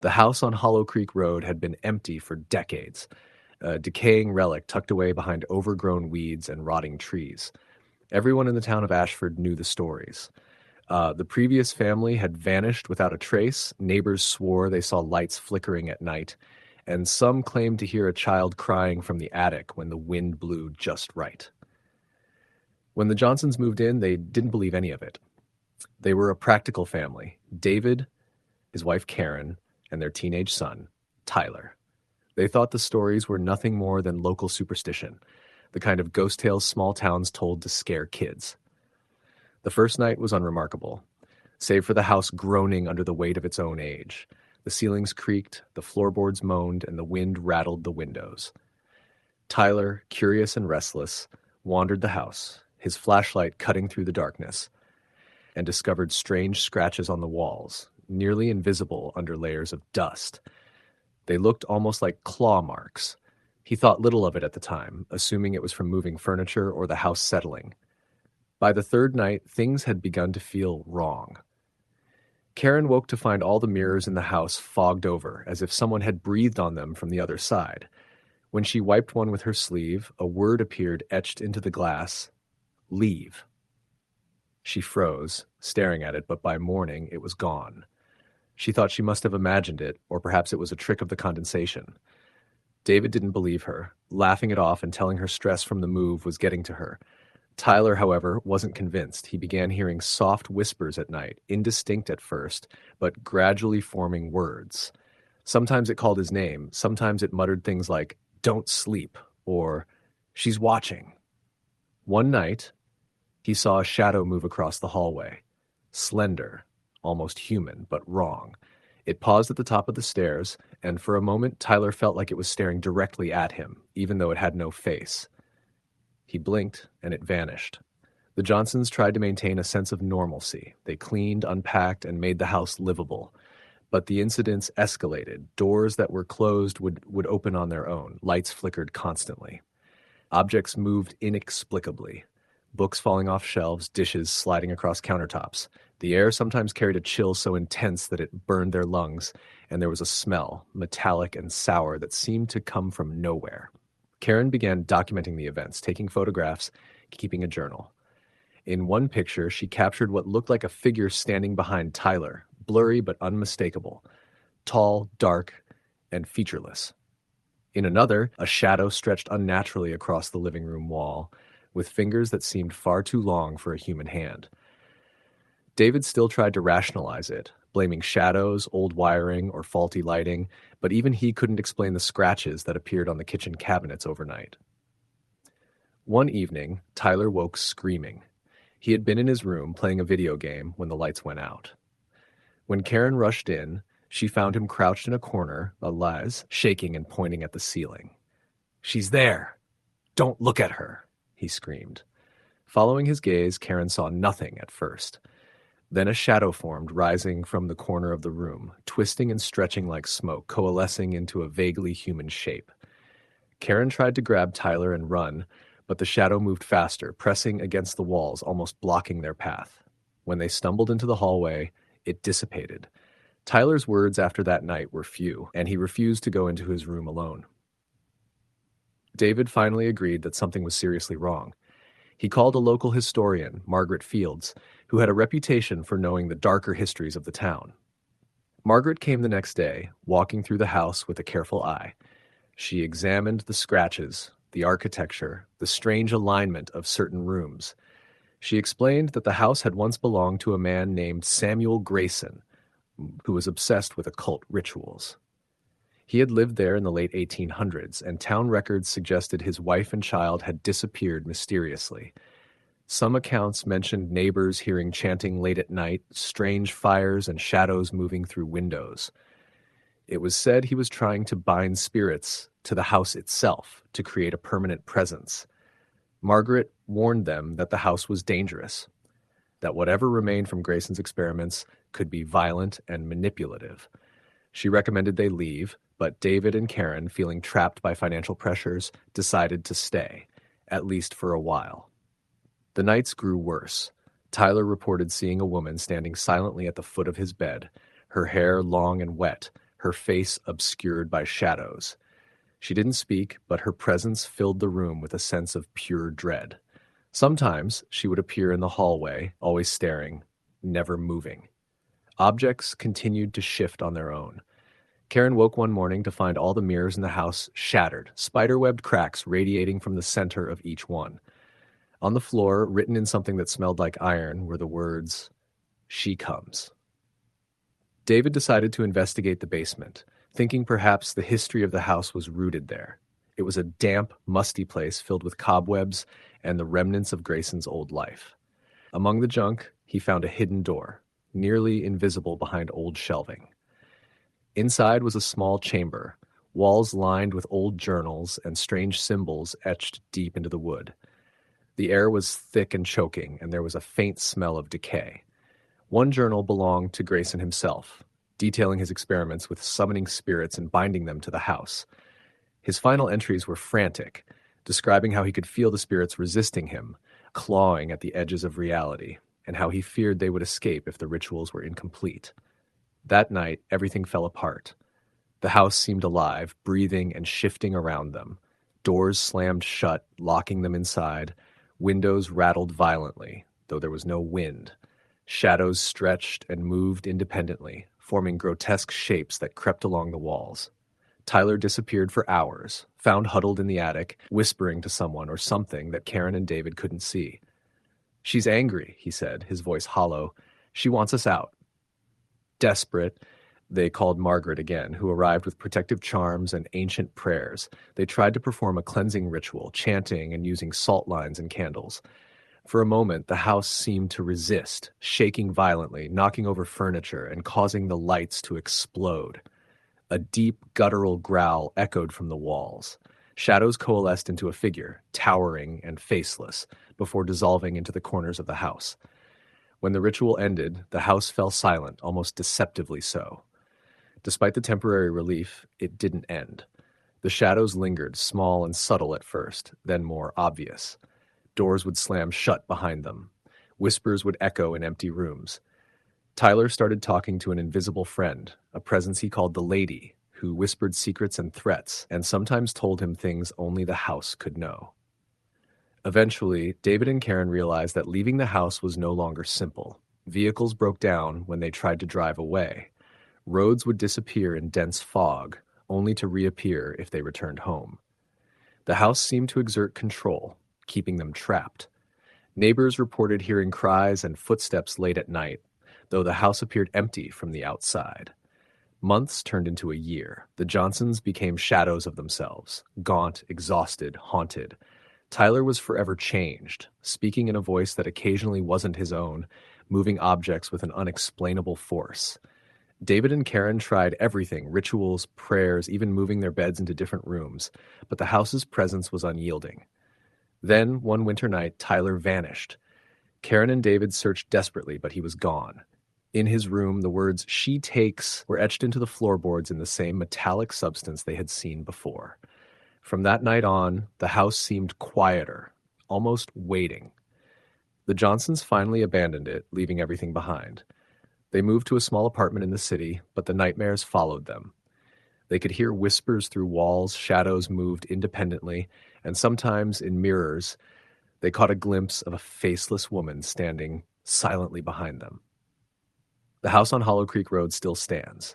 The house on Hollow Creek Road had been empty for decades, a decaying relic tucked away behind overgrown weeds and rotting trees. Everyone in the town of Ashford knew the stories. The previous family had vanished without a trace, neighbors swore they saw lights flickering at night, and some claimed to hear a child crying from the attic when the wind blew just right. When the Johnsons moved in, they didn't believe any of it. They were a practical family. David, his wife Karen, and their teenage son, Tyler. They thought the stories were nothing more than local superstition, the kind of ghost tales small towns told to scare kids. The first night was unremarkable, save for the house groaning under the weight of its own age. The ceilings creaked, the floorboards moaned, and the wind rattled the windows. Tyler, curious and restless, wandered the house, his flashlight cutting through the darkness, and discovered strange scratches on the walls, nearly invisible under layers of dust. They looked almost like claw marks. He thought little of it at the time, assuming it was from moving furniture or the house settling. By the third night, things had begun to feel wrong. Karen woke to find all the mirrors in the house fogged over, as if someone had breathed on them from the other side. When she wiped one with her sleeve, a word appeared etched into the glass: leave. She froze, staring at it, but by morning it was gone. She thought she must have imagined it, or perhaps it was a trick of the condensation. David didn't believe her, laughing it off and telling her stress from the move was getting to her. Tyler, however, wasn't convinced. He began hearing soft whispers at night, indistinct at first, but gradually forming words. Sometimes it called his name, sometimes it muttered things like, "Don't sleep," or "She's watching." One night, he saw a shadow move across the hallway. Slender, almost human, but wrong. It paused at the top of the stairs, and for a moment Tyler felt like it was staring directly at him, even though it had no face. He blinked, and it vanished. The Johnsons tried to maintain a sense of normalcy. They cleaned, unpacked, and made the house livable. But the incidents escalated. Doors that were closed would open on their own. Lights flickered constantly. Objects moved inexplicably. Books falling off shelves, dishes sliding across countertops. The air sometimes carried a chill so intense that it burned their lungs, and there was a smell, metallic and sour, that seemed to come from nowhere. Karen began documenting the events, taking photographs, keeping a journal. In one picture, she captured what looked like a figure standing behind Tyler, blurry but unmistakable, tall, dark, and featureless. In another, a shadow stretched unnaturally across the living room wall, with fingers that seemed far too long for a human hand. David still tried to rationalize it, blaming shadows, old wiring, or faulty lighting, but even he couldn't explain the scratches that appeared on the kitchen cabinets overnight. One evening, Tyler woke screaming. He had been in his room playing a video game when the lights went out. When Karen rushed in, she found him crouched in a corner, alive, shaking and pointing at the ceiling. "She's there! Don't look at her!" he screamed. Following his gaze, Karen saw nothing at first. Then a shadow formed, rising from the corner of the room, twisting and stretching like smoke, coalescing into a vaguely human shape. Karen tried to grab Tyler and run, but the shadow moved faster, pressing against the walls, almost blocking their path. When they stumbled into the hallway, it dissipated. Tyler's words after that night were few, and he refused to go into his room alone. David finally agreed that something was seriously wrong. He called a local historian, Margaret Fields, who had a reputation for knowing the darker histories of the town. Margaret came the next day, walking through the house with a careful eye. She examined the scratches, the architecture, the strange alignment of certain rooms. She explained that the house had once belonged to a man named Samuel Grayson, who was obsessed with occult rituals. He had lived there in the late 1800s, and town records suggested his wife and child had disappeared mysteriously. Some accounts mentioned neighbors hearing chanting late at night, strange fires and shadows moving through windows. It was said he was trying to bind spirits to the house itself to create a permanent presence. Margaret warned them that the house was dangerous, that whatever remained from Grayson's experiments could be violent and manipulative. She recommended they leave, but David and Karen, feeling trapped by financial pressures, decided to stay, at least for a while. The nights grew worse. Tyler reported seeing a woman standing silently at the foot of his bed, her hair long and wet, her face obscured by shadows. She didn't speak, but her presence filled the room with a sense of pure dread. Sometimes she would appear in the hallway, always staring, never moving. Objects continued to shift on their own. Karen woke one morning to find all the mirrors in the house shattered, spiderwebbed cracks radiating from the center of each one. On the floor, written in something that smelled like iron, were the words, "She comes." David decided to investigate the basement, thinking perhaps the history of the house was rooted there. It was a damp, musty place filled with cobwebs and the remnants of Grayson's old life. Among the junk, he found a hidden door, nearly invisible behind old shelving. Inside was a small chamber, walls lined with old journals and strange symbols etched deep into the wood. The air was thick and choking, and there was a faint smell of decay. One journal belonged to Grayson himself, detailing his experiments with summoning spirits and binding them to the house. His final entries were frantic, describing how he could feel the spirits resisting him, clawing at the edges of reality, and how he feared they would escape if the rituals were incomplete. That night, everything fell apart. The house seemed alive, breathing and shifting around them. Doors slammed shut, locking them inside. Windows rattled violently, though there was no wind. Shadows stretched and moved independently, forming grotesque shapes that crept along the walls. Tyler disappeared for hours, found huddled in the attic, whispering to someone or something that Karen and David couldn't see. "She's angry," he said, his voice hollow. "She wants us out." Desperate, they called Margaret again, who arrived with protective charms and ancient prayers. They tried to perform a cleansing ritual, chanting and using salt lines and candles. For a moment, the house seemed to resist, shaking violently, knocking over furniture and causing the lights to explode. A deep, guttural growl echoed from the walls. Shadows coalesced into a figure, towering and faceless, before dissolving into the corners of the house. When the ritual ended, the house fell silent, almost deceptively so. Despite the temporary relief, it didn't end. The shadows lingered, small and subtle at first, then more obvious. Doors would slam shut behind them. Whispers would echo in empty rooms. Tyler started talking to an invisible friend, a presence he called the Lady, who whispered secrets and threats, and sometimes told him things only the house could know. Eventually, David and Karen realized that leaving the house was no longer simple. Vehicles broke down when they tried to drive away. Roads would disappear in dense fog, only to reappear if they returned home. The house seemed to exert control, keeping them trapped. Neighbors reported hearing cries and footsteps late at night, though the house appeared empty from the outside. Months turned into a year. The Johnsons became shadows of themselves, gaunt, exhausted, haunted. Tyler was forever changed, speaking in a voice that occasionally wasn't his own, moving objects with an unexplainable force. David and Karen tried everything, rituals, prayers, even moving their beds into different rooms, but the house's presence was unyielding. Then, one winter night, Tyler vanished. Karen and David searched desperately, but he was gone. In his room, the words "she takes" were etched into the floorboards in the same metallic substance they had seen before. From that night on, the house seemed quieter, almost waiting. The Johnsons finally abandoned it, leaving everything behind. They moved to a small apartment in the city, but the nightmares followed them. They could hear whispers through walls, shadows moved independently, and sometimes in mirrors, they caught a glimpse of a faceless woman standing silently behind them. The house on Hollow Creek Road still stands.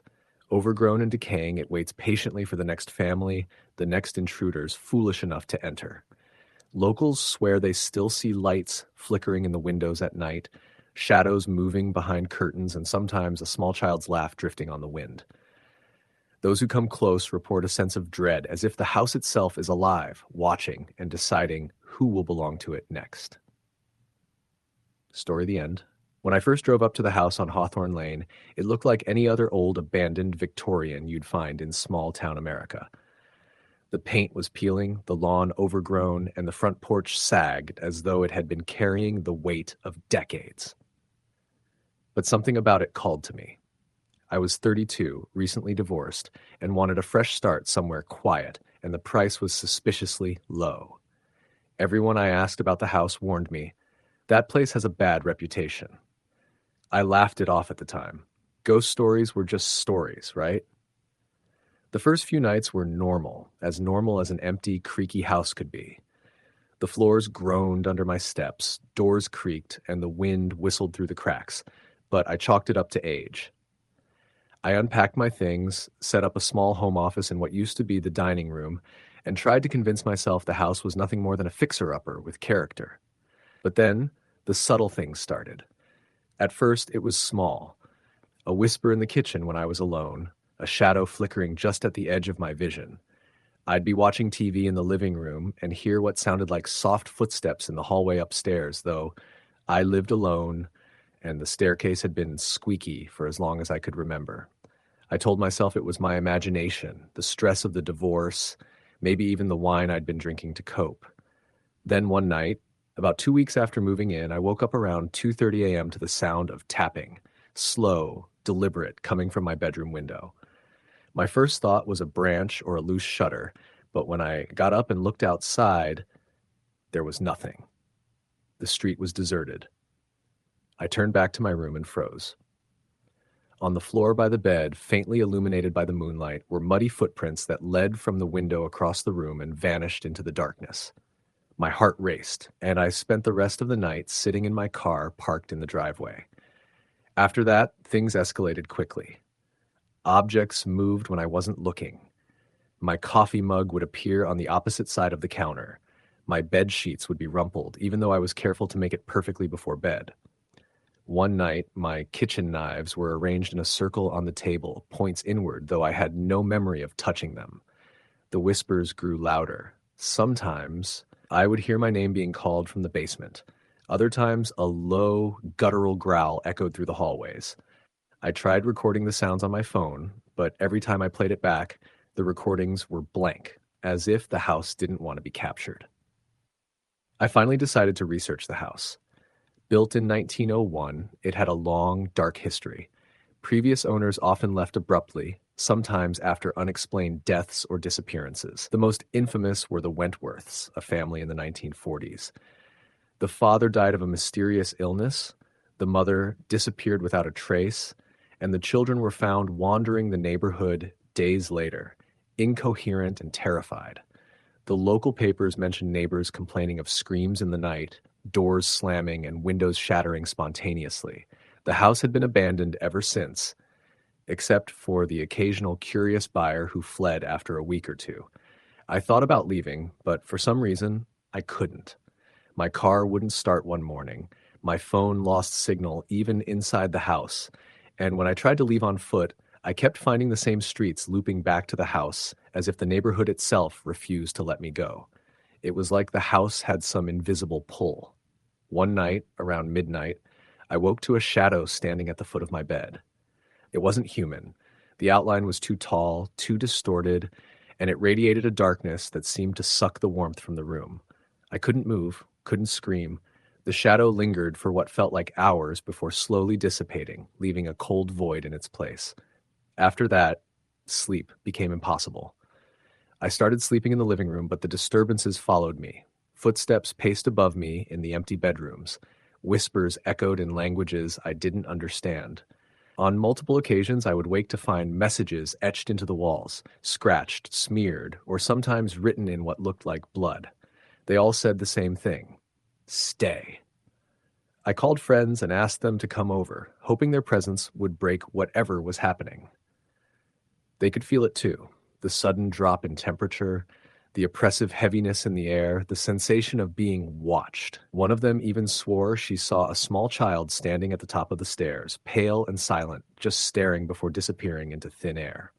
Overgrown and decaying, it waits patiently for the next family, the next intruders foolish enough to enter. Locals swear they still see lights flickering in the windows at night, shadows moving behind curtains, and sometimes a small child's laugh drifting on the wind. Those who come close report a sense of dread, as if the house itself is alive, watching and deciding who will belong to it next. Story the end. When I first drove up to the house on Hawthorne Lane, it looked like any other old abandoned Victorian you'd find in small-town America. The paint was peeling, the lawn overgrown, and the front porch sagged as though it had been carrying the weight of decades. But something about it called to me. I was 32, recently divorced, and wanted a fresh start somewhere quiet, and the price was suspiciously low. Everyone I asked about the house warned me, that place has a bad reputation. I laughed it off at the time. Ghost stories were just stories, right? The first few nights were normal as an empty, creaky house could be. The floors groaned under my steps, doors creaked, and the wind whistled through the cracks, but I chalked it up to age. I unpacked my things, set up a small home office in what used to be the dining room, and tried to convince myself the house was nothing more than a fixer-upper with character. But then, the subtle things started. At first, it was small. A whisper in the kitchen when I was alone, a shadow flickering just at the edge of my vision. I'd be watching TV in the living room and hear what sounded like soft footsteps in the hallway upstairs, though I lived alone and the staircase had been squeaky for as long as I could remember. I told myself it was my imagination, the stress of the divorce, maybe even the wine I'd been drinking to cope. Then one night, about 2 weeks after moving in, I woke up around 2:30 a.m. to the sound of tapping, slow, deliberate, coming from my bedroom window. My first thought was a branch or a loose shutter, but when I got up and looked outside, there was nothing. The street was deserted. I turned back to my room and froze. On the floor by the bed, faintly illuminated by the moonlight, were muddy footprints that led from the window across the room and vanished into the darkness. My heart raced, and I spent the rest of the night sitting in my car parked in the driveway. After that, things escalated quickly. Objects moved when I wasn't looking. My coffee mug would appear on the opposite side of the counter. My bed sheets would be rumpled, even though I was careful to make it perfectly before bed. One night, my kitchen knives were arranged in a circle on the table, points inward, though I had no memory of touching them. The whispers grew louder. Sometimes, I would hear my name being called from the basement. Other times, a low, guttural growl echoed through the hallways. I tried recording the sounds on my phone, but every time I played it back, the recordings were blank, as if the house didn't want to be captured. I finally decided to research the house. Built in 1901, it had a long, dark history. Previous owners often left abruptly, sometimes after unexplained deaths or disappearances. The most infamous were the Wentworths, a family in the 1940s. The father died of a mysterious illness, the mother disappeared without a trace, and the children were found wandering the neighborhood days later, incoherent and terrified. The local papers mentioned neighbors complaining of screams in the night, doors slamming, and windows shattering spontaneously. The house had been abandoned ever since, except for the occasional curious buyer who fled after a week or two. I thought about leaving, but for some reason, I couldn't. My car wouldn't start one morning. My phone lost signal even inside the house. And when I tried to leave on foot, I kept finding the same streets looping back to the house, as if the neighborhood itself refused to let me go. It was like the house had some invisible pull. One night, around midnight, I woke to a shadow standing at the foot of my bed. It wasn't human. The outline was too tall, too distorted, and it radiated a darkness that seemed to suck the warmth from the room. I couldn't move, couldn't scream. The shadow lingered for what felt like hours before slowly dissipating, leaving a cold void in its place. After that, sleep became impossible. I started sleeping in the living room, but the disturbances followed me. Footsteps paced above me in the empty bedrooms. Whispers echoed in languages I didn't understand. On multiple occasions, I would wake to find messages etched into the walls, scratched, smeared, or sometimes written in what looked like blood. They all said the same thing: stay. I called friends and asked them to come over, hoping their presence would break whatever was happening. They could feel it too, the sudden drop in temperature, the oppressive heaviness in the air, the sensation of being watched. One of them even swore she saw a small child standing at the top of the stairs, pale and silent, just staring before disappearing into thin air.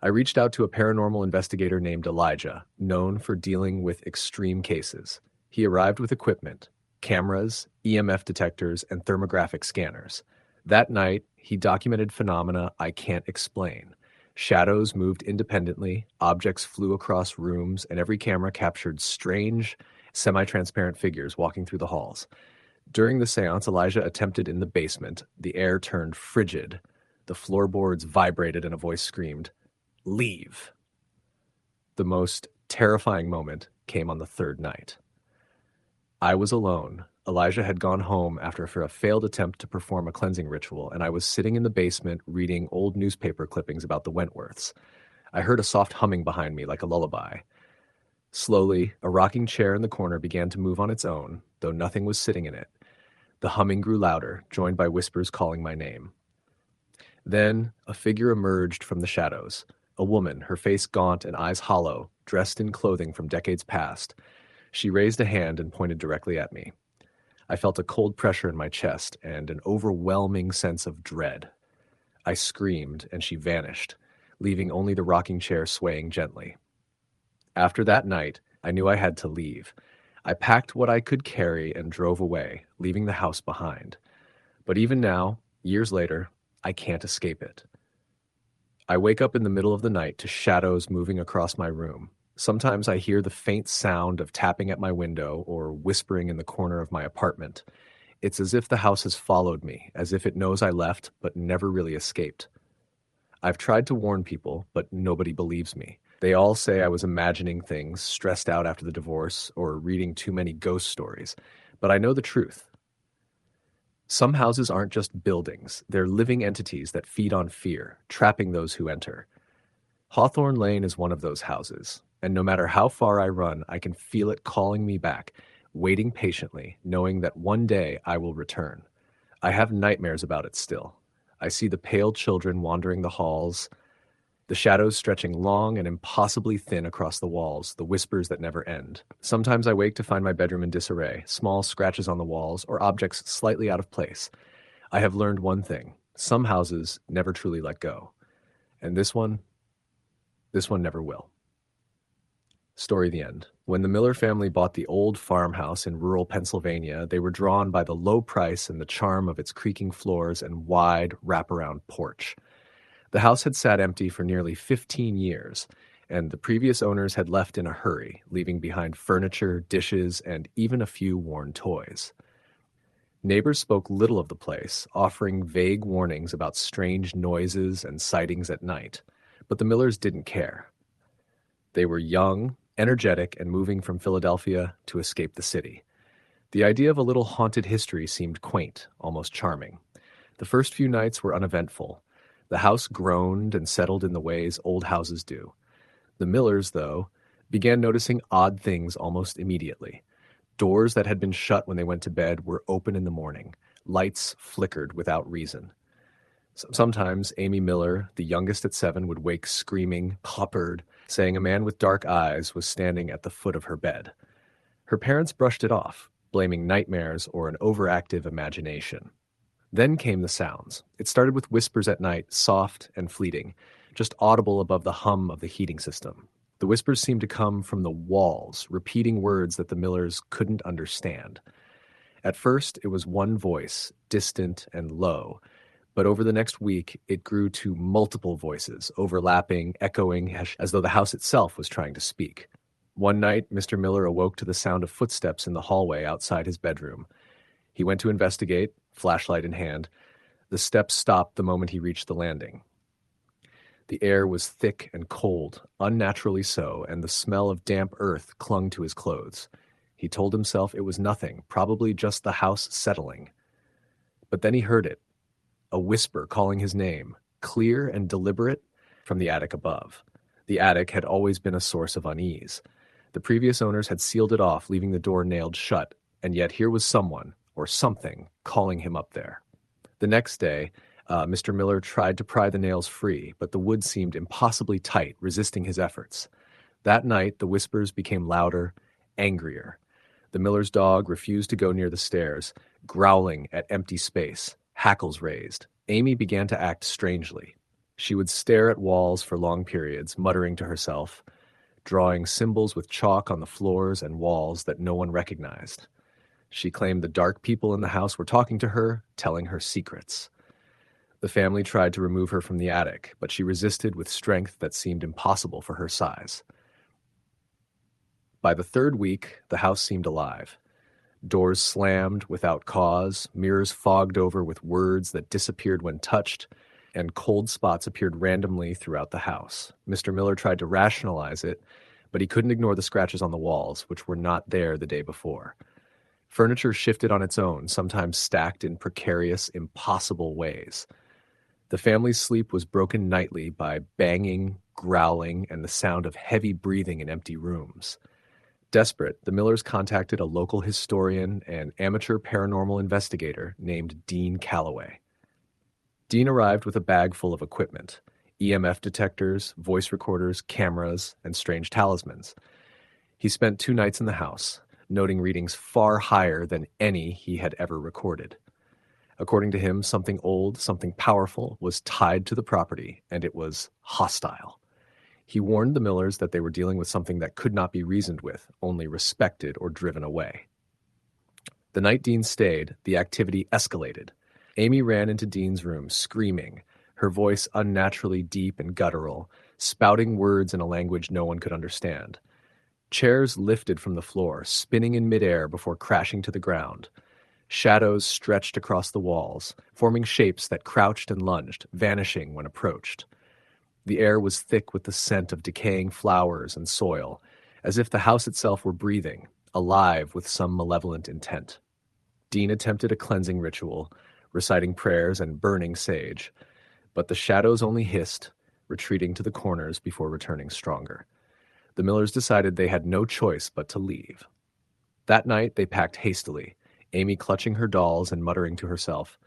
I reached out to a paranormal investigator named Elijah, known for dealing with extreme cases. He arrived with equipment: cameras, EMF detectors, and thermographic scanners. That night, he documented phenomena I can't explain. Shadows moved independently, objects flew across rooms, and every camera captured strange, semi-transparent figures walking through the halls. During the seance Elijah attempted in the basement, the air turned frigid. The floorboards vibrated and a voice screamed, "Leave." The most terrifying moment came on the third night. I was alone. Elijah had gone home after a failed attempt to perform a cleansing ritual, and I was sitting in the basement reading old newspaper clippings about the Wentworths. I heard a soft humming behind me like a lullaby. Slowly, a rocking chair in the corner began to move on its own, though nothing was sitting in it. The humming grew louder, joined by whispers calling my name. Then, a figure emerged from the shadows. A woman, her face gaunt and eyes hollow, dressed in clothing from decades past. She raised a hand and pointed directly at me. I felt a cold pressure in my chest and an overwhelming sense of dread. I screamed, and she vanished, leaving only the rocking chair swaying gently. After that night, I knew I had to leave. I packed what I could carry and drove away, leaving the house behind. But even now, years later, I can't escape it. I wake up in the middle of the night to shadows moving across my room. Sometimes I hear the faint sound of tapping at my window or whispering in the corner of my apartment. It's as if the house has followed me, as if it knows I left but never really escaped. I've tried to warn people, but nobody believes me. They all say I was imagining things, stressed out after the divorce, or reading too many ghost stories. But I know the truth. Some houses aren't just buildings, they're living entities that feed on fear, trapping those who enter. Hawthorne Lane is one of those houses, and no matter how far I run, I can feel it calling me back, waiting patiently, knowing that one day I will return. I have nightmares about it still. I see the pale children wandering the halls, the shadows stretching long and impossibly thin across the walls, the whispers that never end. Sometimes I wake to find my bedroom in disarray, small scratches on the walls, or objects slightly out of place. I have learned one thing. Some houses never truly let go. And this one never will. Story the end. When the Miller family bought the old farmhouse in rural Pennsylvania, they were drawn by the low price and the charm of its creaking floors and wide wraparound porch. The house had sat empty for nearly 15 years, and the previous owners had left in a hurry, leaving behind furniture, dishes, and even a few worn toys. Neighbors spoke little of the place, offering vague warnings about strange noises and sightings at night, but the Millers didn't care. They were young, energetic, and moving from Philadelphia to escape the city. The idea of a little haunted history seemed quaint, almost charming. The first few nights were uneventful. The house groaned and settled in the ways old houses do. The Millers, though, began noticing odd things almost immediately. Doors that had been shut when they went to bed were open in the morning. Lights flickered without reason. Sometimes Amy Miller, the youngest at 7, would wake screaming, coppered, saying a man with dark eyes was standing at the foot of her bed. Her parents brushed it off, blaming nightmares or an overactive imagination. Then came the sounds. It started with whispers at night, soft and fleeting, just audible above the hum of the heating system. The whispers seemed to come from the walls, repeating words that the Millers couldn't understand. At first, it was one voice, distant and low, but over the next week, it grew to multiple voices, overlapping, echoing, as though the house itself was trying to speak. One night, Mr. Miller awoke to the sound of footsteps in the hallway outside his bedroom. He went to investigate, flashlight in hand. The steps stopped the moment he reached the landing. The air was thick and cold, unnaturally so, and the smell of damp earth clung to his clothes. He told himself it was nothing, probably just the house settling. But then he heard it, a whisper calling his name, clear and deliberate, from the attic above. The attic had always been a source of unease. The previous owners had sealed it off, leaving the door nailed shut, and yet here was someone, or something, calling him up there. The next day, Mr. Miller tried to pry the nails free, but the wood seemed impossibly tight, resisting his efforts. That night, the whispers became louder, angrier. The Miller's dog refused to go near the stairs, growling at empty space, hackles raised. Amy began to act strangely. She would stare at walls for long periods, muttering to herself, drawing symbols with chalk on the floors and walls that no one recognized. She claimed the dark people in the house were talking to her, telling her secrets. The family tried to remove her from the attic, but she resisted with strength that seemed impossible for her size. By the third week, the house seemed alive. Doors slammed without cause, mirrors fogged over with words that disappeared when touched, and cold spots appeared randomly throughout the house. Mr. Miller tried to rationalize it, but he couldn't ignore the scratches on the walls, which were not there the day before. Furniture shifted on its own, sometimes stacked in precarious, impossible ways. The family's sleep was broken nightly by banging, growling, and the sound of heavy breathing in empty rooms. Desperate, the Millers contacted a local historian and amateur paranormal investigator named Dean Calloway. Dean arrived with a bag full of equipment: EMF detectors, voice recorders, cameras, and strange talismans. He spent 2 nights in the house, noting readings far higher than any he had ever recorded. According to him, something old, something powerful was tied to the property, and it was hostile. He warned the Millers that they were dealing with something that could not be reasoned with, only respected or driven away. The night Dean stayed, the activity escalated. Amy ran into Dean's room, screaming, her voice unnaturally deep and guttural, spouting words in a language no one could understand. Chairs lifted from the floor, spinning in midair before crashing to the ground. Shadows stretched across the walls, forming shapes that crouched and lunged, vanishing when approached. The air was thick with the scent of decaying flowers and soil, as if the house itself were breathing, alive with some malevolent intent. Dean attempted a cleansing ritual, reciting prayers and burning sage, but the shadows only hissed, retreating to the corners before returning stronger. The Millers decided they had no choice but to leave. That night they packed hastily, Amy clutching her dolls and muttering to herself.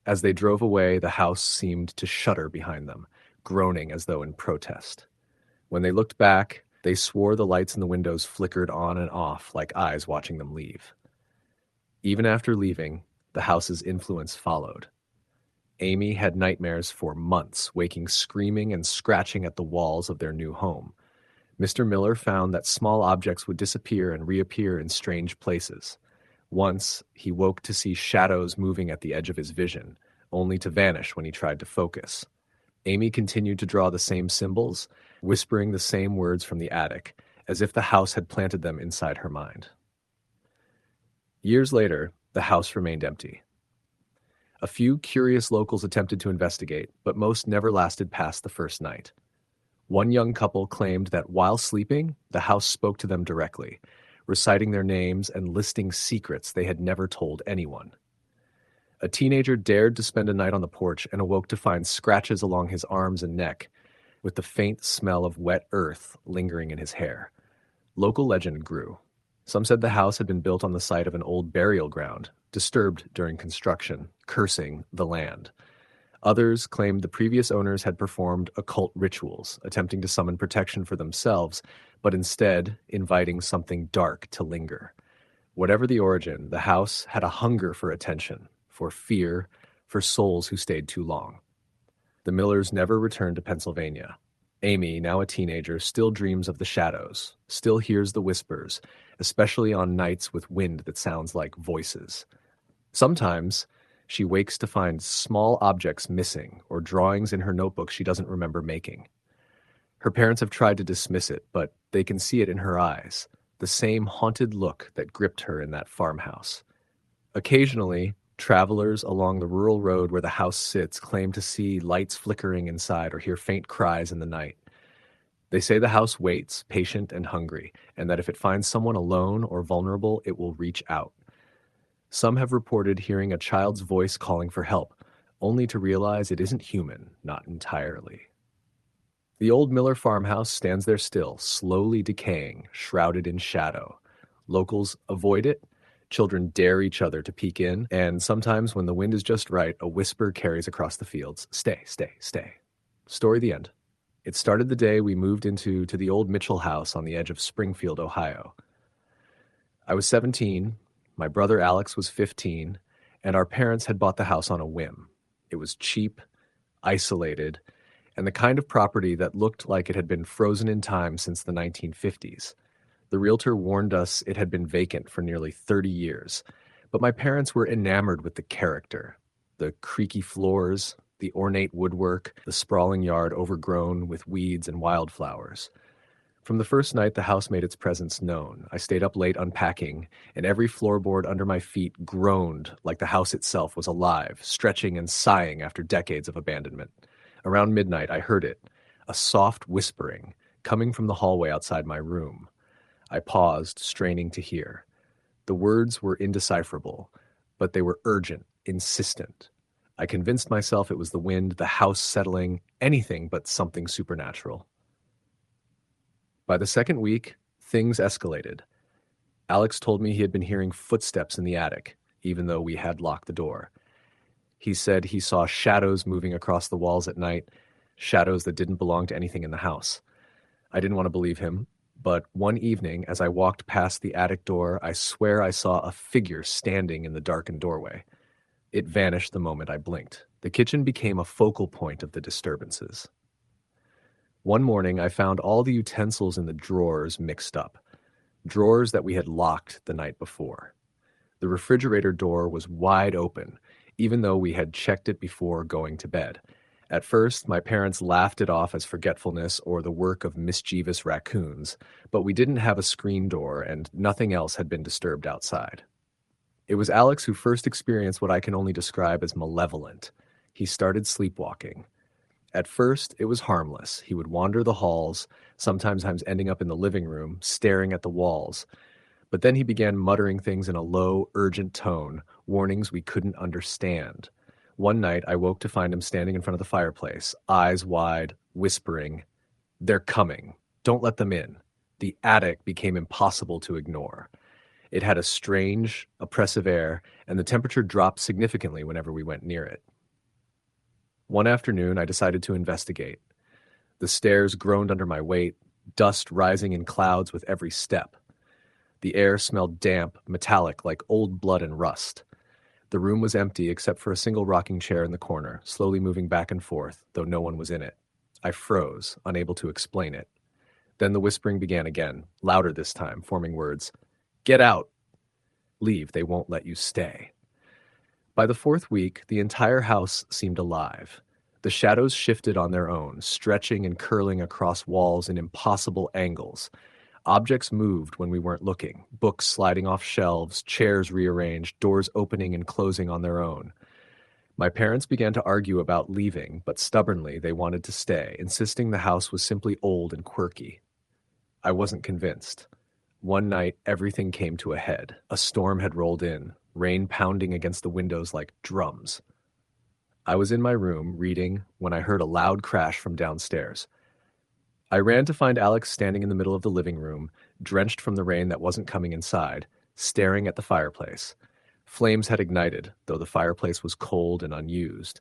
As they drove away, the house seemed to shudder behind them, groaning as though in protest. When they looked back, they swore the lights in the windows flickered on and off like eyes watching them leave. Even after leaving, the house's influence followed. Amy had nightmares for months, waking screaming and scratching at the walls of their new home. Mr. Miller found that small objects would disappear and reappear in strange places. Once, he woke to see shadows moving at the edge of his vision, only to vanish when he tried to focus. Amy continued to draw the same symbols, whispering the same words from the attic, as if the house had planted them inside her mind. Years later, the house remained empty. A few curious locals attempted to investigate, but most never lasted past the first night. One young couple claimed that while sleeping, the house spoke to them directly, reciting their names and listing secrets they had never told anyone. A teenager dared to spend a night on the porch and awoke to find scratches along his arms and neck, with the faint smell of wet earth lingering in his hair. Local legend grew. Some said the house had been built on the site of an old burial ground, disturbed during construction, cursing the land. Others claimed the previous owners had performed occult rituals, attempting to summon protection for themselves, but instead inviting something dark to linger. Whatever the origin, the house had a hunger for attention, for fear, for souls who stayed too long. The Millers never returned to Pennsylvania. Amy, now a teenager, still dreams of the shadows, still hears the whispers, especially on nights with wind that sounds like voices. Sometimes, she wakes to find small objects missing or drawings in her notebook she doesn't remember making. Her parents have tried to dismiss it, but they can see it in her eyes, the same haunted look that gripped her in that farmhouse. Occasionally, travelers along the rural road where the house sits claim to see lights flickering inside or hear faint cries in the night. They say the house waits, patient and hungry, and that if it finds someone alone or vulnerable, it will reach out. Some have reported hearing a child's voice calling for help, only to realize it isn't human, not entirely. The old Miller farmhouse stands there still, slowly decaying, shrouded in shadow. Locals avoid it, children dare each other to peek in, and sometimes when the wind is just right, a whisper carries across the fields, "Stay, stay, stay." Story the end. It started the day we moved into the old Mitchell house on the edge of Springfield, Ohio. I was 17, my brother Alex was 15, and our parents had bought the house on a whim. It was cheap, isolated, and the kind of property that looked like it had been frozen in time since the 1950s. The realtor warned us it had been vacant for nearly 30 years, but my parents were enamored with the character, the creaky floors, the ornate woodwork, the sprawling yard overgrown with weeds and wildflowers. From the first night the house made its presence known, I stayed up late unpacking, and every floorboard under my feet groaned like the house itself was alive, stretching and sighing after decades of abandonment. Around midnight I heard it, a soft whispering, coming from the hallway outside my room. I paused, straining to hear. The words were indecipherable, but they were urgent, insistent. I convinced myself it was the wind, the house settling, anything but something supernatural. By the second week, things escalated. Alex told me he had been hearing footsteps in the attic, even though we had locked the door. He said he saw shadows moving across the walls at night, shadows that didn't belong to anything in the house. I didn't want to believe him, but one evening, as I walked past the attic door, I swear I saw a figure standing in the darkened doorway. It vanished the moment I blinked. The kitchen became a focal point of the disturbances. One morning, I found all the utensils in the drawers mixed up, drawers that we had locked the night before. The refrigerator door was wide open, even though we had checked it before going to bed. At first, my parents laughed it off as forgetfulness or the work of mischievous raccoons, but we didn't have a screen door and nothing else had been disturbed outside. It was Alex who first experienced what I can only describe as malevolent. He started sleepwalking. At first, it was harmless. He would wander the halls, sometimes ending up in the living room, staring at the walls. But then he began muttering things in a low, urgent tone, warnings we couldn't understand. One night, I woke to find him standing in front of the fireplace, eyes wide, whispering, "They're coming. Don't let them in." The attic became impossible to ignore. It had a strange, oppressive air, and the temperature dropped significantly whenever we went near it. One afternoon, I decided to investigate. The stairs groaned under my weight, dust rising in clouds with every step. The air smelled damp, metallic, like old blood and rust. The room was empty except for a single rocking chair in the corner, slowly moving back and forth, though no one was in it. I froze, unable to explain it. Then the whispering began again, louder this time, forming words. "Get out!" "Leave, they won't let you stay." By the fourth week, the entire house seemed alive. The shadows shifted on their own, stretching and curling across walls in impossible angles. Objects moved when we weren't looking, books sliding off shelves, chairs rearranged, doors opening and closing on their own. My parents began to argue about leaving, but stubbornly they wanted to stay, insisting the house was simply old and quirky. I wasn't convinced. One night, everything came to a head. A storm had rolled in, rain pounding against the windows like drums. I was in my room, reading, when I heard a loud crash from downstairs. I ran to find Alex standing in the middle of the living room, drenched from the rain that wasn't coming inside, staring at the fireplace. Flames had ignited, though the fireplace was cold and unused.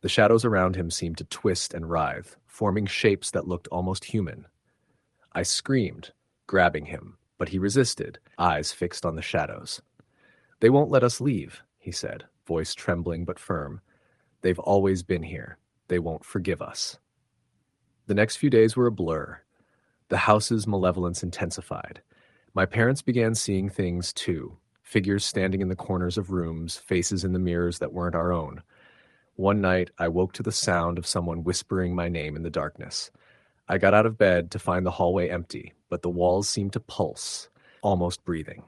The shadows around him seemed to twist and writhe, forming shapes that looked almost human. I screamed, grabbing him, but he resisted, eyes fixed on the shadows. "They won't let us leave," he said, voice trembling but firm. "They've always been here. They won't forgive us." The next few days were a blur. The house's malevolence intensified. My parents began seeing things too, figures standing in the corners of rooms, faces in the mirrors that weren't our own. One night, I woke to the sound of someone whispering my name in the darkness. I got out of bed to find the hallway empty, but the walls seemed to pulse, almost breathing.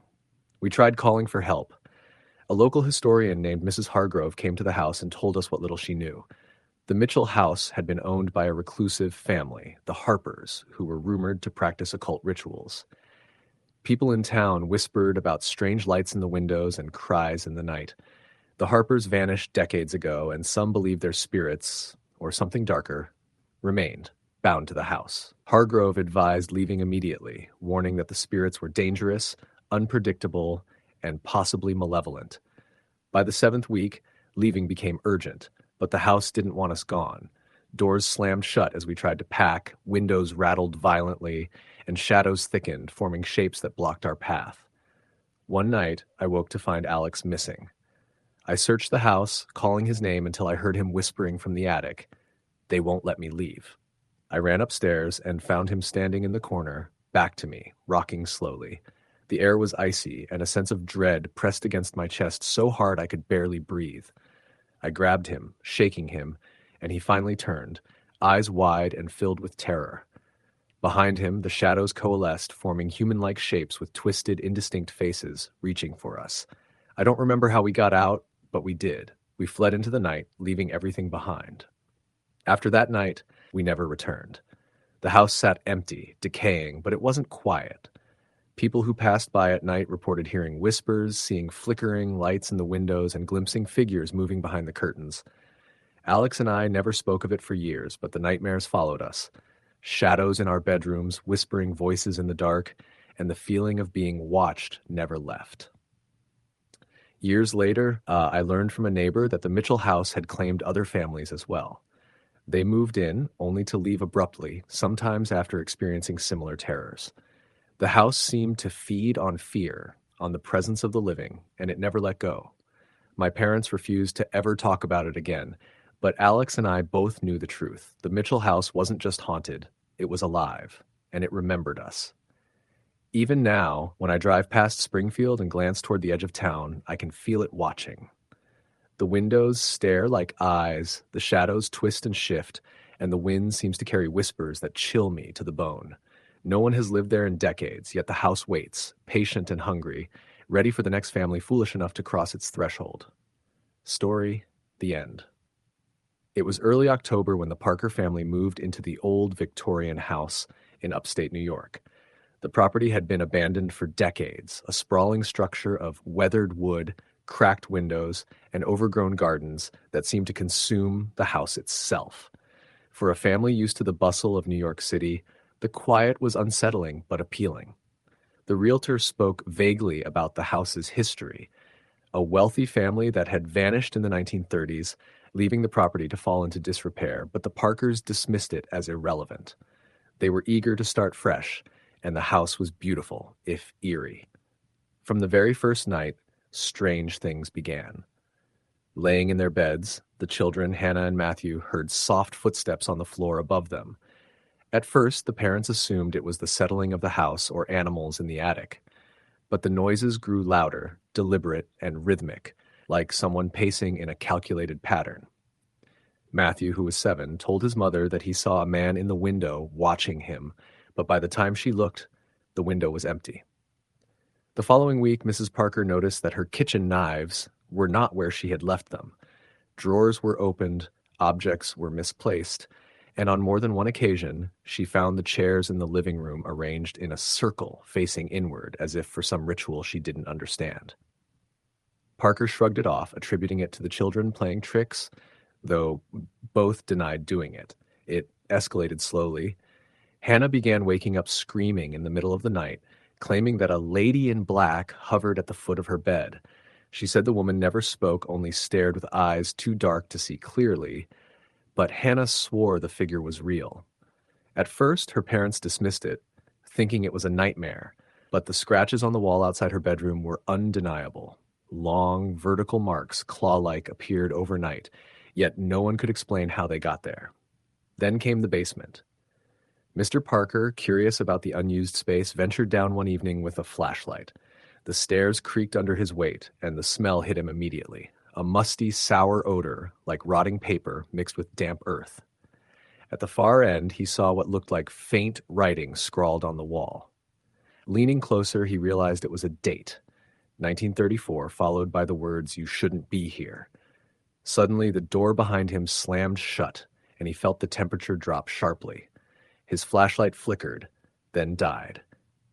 We tried calling for help. A local historian named Mrs. Hargrove came to the house and told us what little she knew. The Mitchell house had been owned by a reclusive family, the Harpers, who were rumored to practice occult rituals. People in town whispered about strange lights in the windows and cries in the night. The Harpers vanished decades ago, and some believed their spirits, or something darker, remained, bound to the house. Hargrove advised leaving immediately, warning that the spirits were dangerous, unpredictable, and possibly malevolent. By the 7th week, leaving became urgent, but the house didn't want us gone. Doors slammed shut as we tried to pack, windows rattled violently, and shadows thickened, forming shapes that blocked our path. One night, I woke to find Alex missing. I searched the house, calling his name until I heard him whispering from the attic, "They won't let me leave." I ran upstairs and found him standing in the corner, back to me, rocking slowly. The air was icy, and a sense of dread pressed against my chest so hard I could barely breathe. I grabbed him, shaking him, and he finally turned, eyes wide and filled with terror. Behind him, the shadows coalesced, forming human-like shapes with twisted, indistinct faces, reaching for us. I don't remember how we got out, but we did. We fled into the night, leaving everything behind. After that night, we never returned. The house sat empty, decaying, but it wasn't quiet. People who passed by at night reported hearing whispers, seeing flickering lights in the windows, and glimpsing figures moving behind the curtains. Alex and I never spoke of it for years, but the nightmares followed us. Shadows in our bedrooms, whispering voices in the dark, and the feeling of being watched never left. Years later, I learned from a neighbor that the Mitchell house had claimed other families as well. They moved in, only to leave abruptly, sometimes after experiencing similar terrors. The house seemed to feed on fear, on the presence of the living, and it never let go. My parents refused to ever talk about it again, but Alex and I both knew the truth. The Mitchell house wasn't just haunted, it was alive, and it remembered us. Even now, when I drive past Springfield and glance toward the edge of town, I can feel it watching. The windows stare like eyes, the shadows twist and shift, and the wind seems to carry whispers that chill me to the bone. No one has lived there in decades, yet the house waits, patient and hungry, ready for the next family foolish enough to cross its threshold. Story, the end. It was early October when the Parker family moved into the old Victorian house in upstate New York. The property had been abandoned for decades, a sprawling structure of weathered wood, cracked windows, and overgrown gardens that seemed to consume the house itself. For a family used to the bustle of New York City, the quiet was unsettling but appealing. The realtor spoke vaguely about the house's history, a wealthy family that had vanished in the 1930s, leaving the property to fall into disrepair, but the Parkers dismissed it as irrelevant. They were eager to start fresh, and the house was beautiful, if eerie. From the very first night, strange things began. Laying in their beds, the children, Hannah and Matthew, heard soft footsteps on the floor above them. At first, the parents assumed it was the settling of the house or animals in the attic. But the noises grew louder, deliberate, and rhythmic, like someone pacing in a calculated pattern. Matthew, who was 7, told his mother that he saw a man in the window watching him, but by the time she looked, the window was empty. The following week, Mrs. Parker noticed that her kitchen knives were not where she had left them. Drawers were opened, objects were misplaced, and on more than one occasion, she found the chairs in the living room arranged in a circle facing inward, as if for some ritual she didn't understand. Parker shrugged it off, attributing it to the children playing tricks, though both denied doing it. It escalated slowly. Hannah began waking up screaming in the middle of the night, claiming that a lady in black hovered at the foot of her bed. She said the woman never spoke, only stared with eyes too dark to see clearly, but Hannah swore the figure was real. At first, her parents dismissed it, thinking it was a nightmare, but the scratches on the wall outside her bedroom were undeniable. Long, vertical marks, claw-like, appeared overnight, yet no one could explain how they got there. Then came the basement. Mr. Parker, curious about the unused space, ventured down one evening with a flashlight. The stairs creaked under his weight, and the smell hit him immediately. A musty, sour odor, like rotting paper mixed with damp earth. At the far end, he saw what looked like faint writing scrawled on the wall. Leaning closer, he realized it was a date, 1934, followed by the words, "You shouldn't be here." Suddenly, the door behind him slammed shut, and he felt the temperature drop sharply. His flashlight flickered, then died.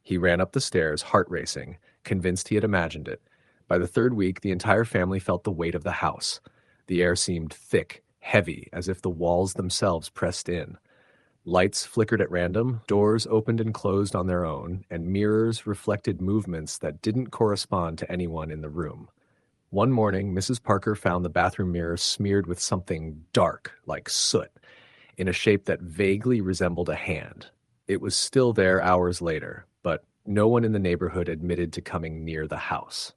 He ran up the stairs, heart racing, convinced he had imagined it. By the third week, the entire family felt the weight of the house. The air seemed thick, heavy, as if the walls themselves pressed in. Lights flickered at random, doors opened and closed on their own, and mirrors reflected movements that didn't correspond to anyone in the room. One morning, Mrs. Parker found the bathroom mirror smeared with something dark, like soot, in a shape that vaguely resembled a hand. It was still there hours later, but no one in the neighborhood admitted to coming near the house.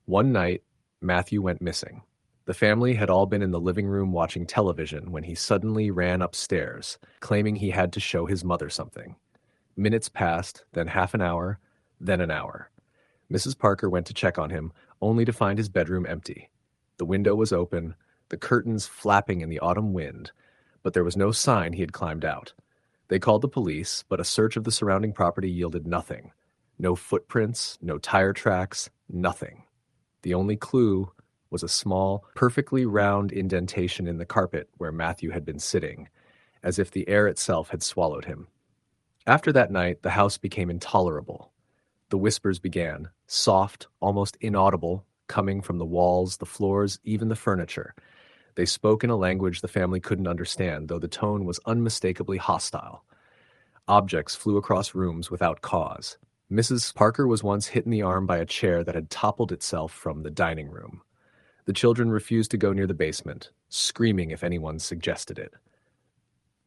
One night, Matthew went missing. The family had all been in the living room watching television when he suddenly ran upstairs, claiming he had to show his mother something. Minutes passed, then half an hour, then an hour. Mrs. Parker went to check on him, only to find his bedroom empty. The window was open, the curtains flapping in the autumn wind, but there was no sign he had climbed out. They called the police, but a search of the surrounding property yielded nothing. No footprints, no tire tracks, nothing. The only clue was a small, perfectly round indentation in the carpet where Matthew had been sitting, as if the air itself had swallowed him. After that night, the house became intolerable. The whispers began, soft, almost inaudible, coming from the walls, the floors, even the furniture. They spoke in a language the family couldn't understand, though the tone was unmistakably hostile. Objects flew across rooms without cause. Mrs. Parker was once hit in the arm by a chair that had toppled itself from the dining room. The children refused to go near the basement, screaming if anyone suggested it.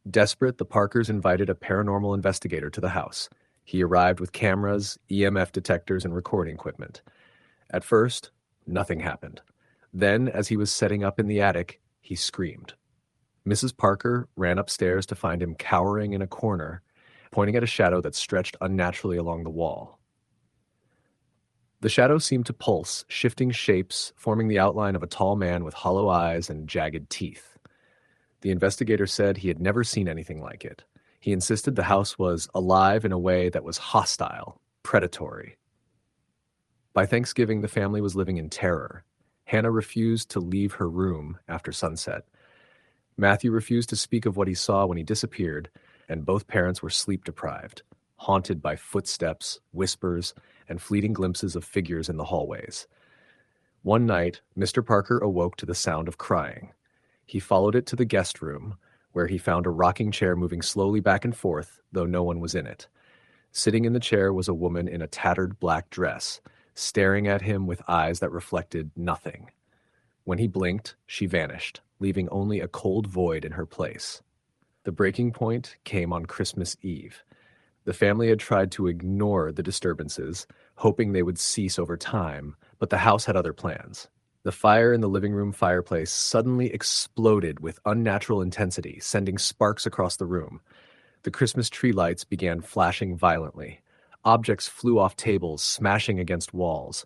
Desperate, the Parkers invited a paranormal investigator to the house. He arrived with cameras, EMF detectors, and recording equipment. At first, nothing happened. Then, as he was setting up in the attic, he screamed. Mrs. Parker ran upstairs to find him cowering in a corner, pointing at a shadow that stretched unnaturally along the wall. The shadow seemed to pulse, shifting shapes, forming the outline of a tall man with hollow eyes and jagged teeth. The investigator said he had never seen anything like it. He insisted the house was alive in a way that was hostile, predatory. By Thanksgiving, the family was living in terror. Hannah refused to leave her room after sunset. Matthew refused to speak of what he saw when he disappeared, and both parents were sleep-deprived, haunted by footsteps, whispers, and fleeting glimpses of figures in the hallways. One night, Mr. Parker awoke to the sound of crying. He followed it to the guest room, where he found a rocking chair moving slowly back and forth, though no one was in it. Sitting in the chair was a woman in a tattered black dress, staring at him with eyes that reflected nothing. When he blinked, she vanished, leaving only a cold void in her place. The breaking point came on Christmas Eve. The family had tried to ignore the disturbances, hoping they would cease over time, but the house had other plans. The fire in the living room fireplace suddenly exploded with unnatural intensity, sending sparks across the room. The Christmas tree lights began flashing violently. Objects flew off tables, smashing against walls.